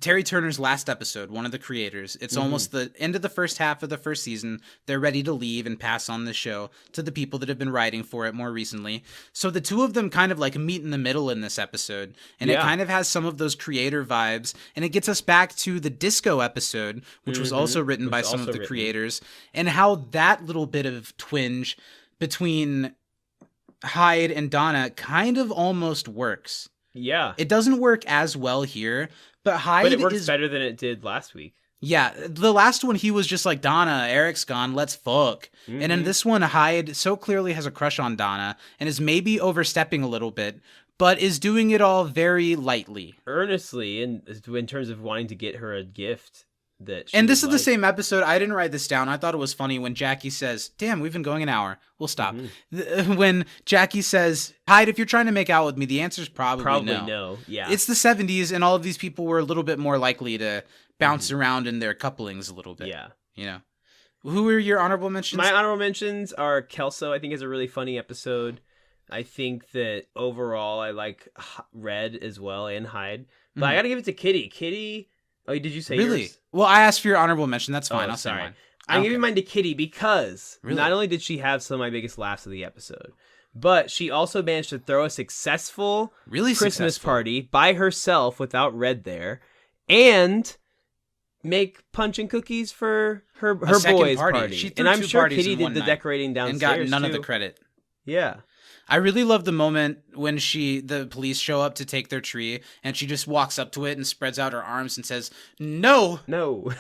Terry Turner's last episode, one of the creators. It's almost the end of the first half of the first season. They're ready to leave and pass on the show to the people that have been writing for it more recently. So the two of them kind of meet in the middle in this episode. And it kind of has some of those creator vibes. And it gets us back to the disco episode, which was also written by some of the creators. And how that little bit of twinge between Hyde and Donna kind of almost works. Yeah. It doesn't work as well here, but Hyde But it works better than it did last week. Yeah, the last one he was just like, Donna, Eric's gone, let's fuck. And in this one, Hyde so clearly has a crush on Donna and is maybe overstepping a little bit, but is doing it all very lightly. Earnestly, in terms of wanting to get her a gift. And this is the same episode. I didn't write this down. I thought it was funny when Jackie says, damn, we've been going an hour. We'll stop. When Jackie says, Hyde, if you're trying to make out with me, the answer's probably no. Yeah. It's the 70s, and all of these people were a little bit more likely to bounce around in their couplings a little bit. Yeah. You know. Who are your honorable mentions? My honorable mentions are Kelso. I think is a really funny episode. I think that overall I like Red as well and Hyde. But I got to give it to Kitty. Kitty... Oh, did you say yours? Well, I asked for your honorable mention. That's fine. I'll say mine. I'm giving mine to Kitty because not only did she have some of my biggest laughs of the episode, But she also managed to throw a successful Really Christmas successful. party by herself without Red there, and make punch and cookies for her second boys' party. party. She threw And I'm 2 sure parties Kitty in did one the night decorating and downstairs got none of too. the credit. Yeah. I really love the moment when the police show up to take their tree, and she just walks up to it and spreads out her arms and says, "No." No.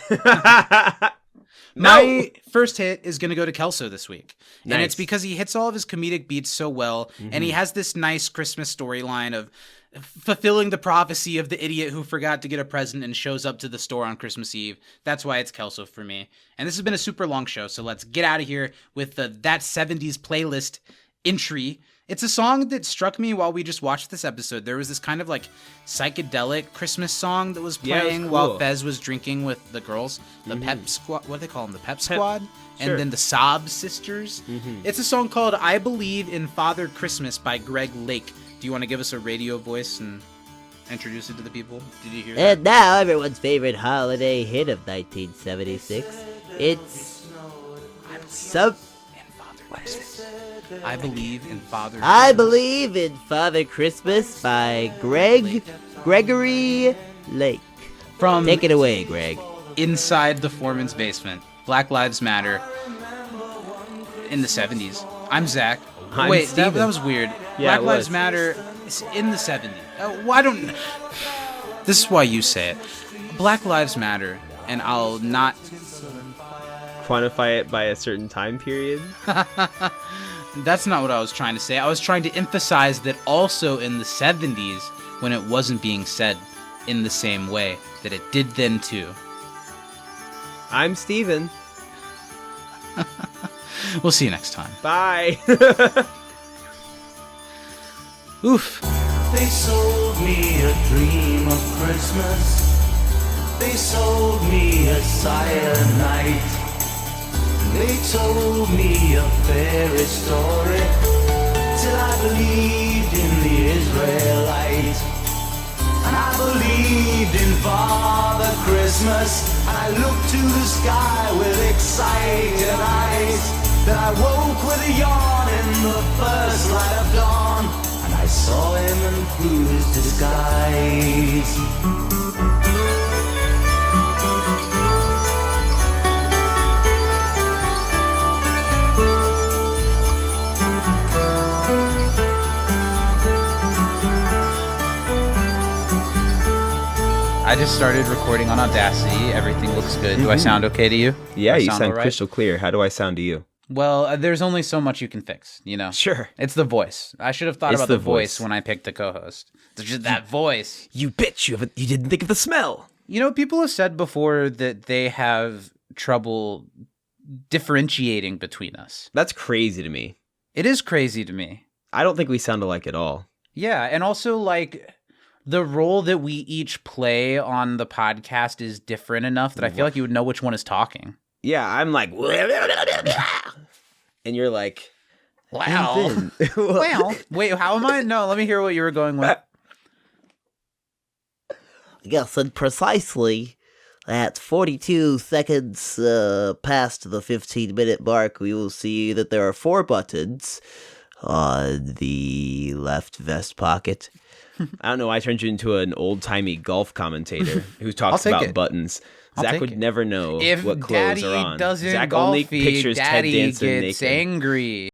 My first hit is going to go to Kelso this week. And Nice. it's because he hits all of his comedic beats so well, and he has this nice Christmas storyline of fulfilling the prophecy of the idiot who forgot to get a present and shows up to the store on Christmas Eve. That's why it's Kelso for me. And this has been a super long show, so let's get out of here with the That 70s playlist entry. It's a song that struck me while we just watched this episode. There was this kind of like psychedelic Christmas song that was Yeah, it was playing cool. while Fez was drinking with the girls, the Pep Squad. What do they call them? The Pep Squad, sure. and then the Sob Sisters. It's a song called "I Believe in Father Christmas" by Greg Lake. Do you want to give us a radio voice and introduce it to the people? Did you hear that? And now, everyone's favorite holiday hit of 1976. It's I believe in Father. I Believe in Father Christmas by Gregory Lake. From Take it away, Greg. Inside the Foreman's Basement. Black Lives Matter in the 70s. I'm Zach. I'm Wait, that Steven. was weird. Yeah, Black it Lives was. Matter is in the 70s. Why don't... This is why you say it. Black Lives Matter, and I'll not... Quantify it by a certain time period. That's not what I was trying to say. I was trying to emphasize that also in the 70s, when it wasn't being said in the same way, that it did then too. I'm Steven. We'll see you next time. Bye. Oof. They sold me a dream of Christmas. They sold me a silent night. They told me a fairy story till I believed in the Israelite. And I believed in Father Christmas. And I looked to the sky with excited eyes. Then I woke with a yawn in the first light of dawn. And I saw him and through his disguise. I just started recording on Audacity. Everything looks good. Do I sound okay to you? Yeah, Do I you sound all right? crystal clear. How do I sound to you? Well, there's only so much you can fix, you know? Sure. It's the voice. I should have thought It's about the the voice voice. when I picked a co-host. It's just that voice. You bitch. You didn't think of the smell. You know, people have said before that they have trouble differentiating between us. That's crazy to me. It is crazy to me. I don't think we sound alike at all. Yeah, and also like the role that we each play on the podcast is different enough that I feel like you would know which one is talking. Yeah, I'm like, and you're like, Wow. Ethan. Well, wait, how am I? No, let me hear what you were going with. Yes, and precisely at 42 seconds past the 15-minute mark, we will see that there are 4 buttons on the left vest pocket. I don't know. I turned you into an old-timey golf commentator who talks take about it. buttons. I'll Zach take would it. never know If what clothes Daddy are on. doesn't Zach only golfy, pictures Daddy Ted Danson gets naked. angry.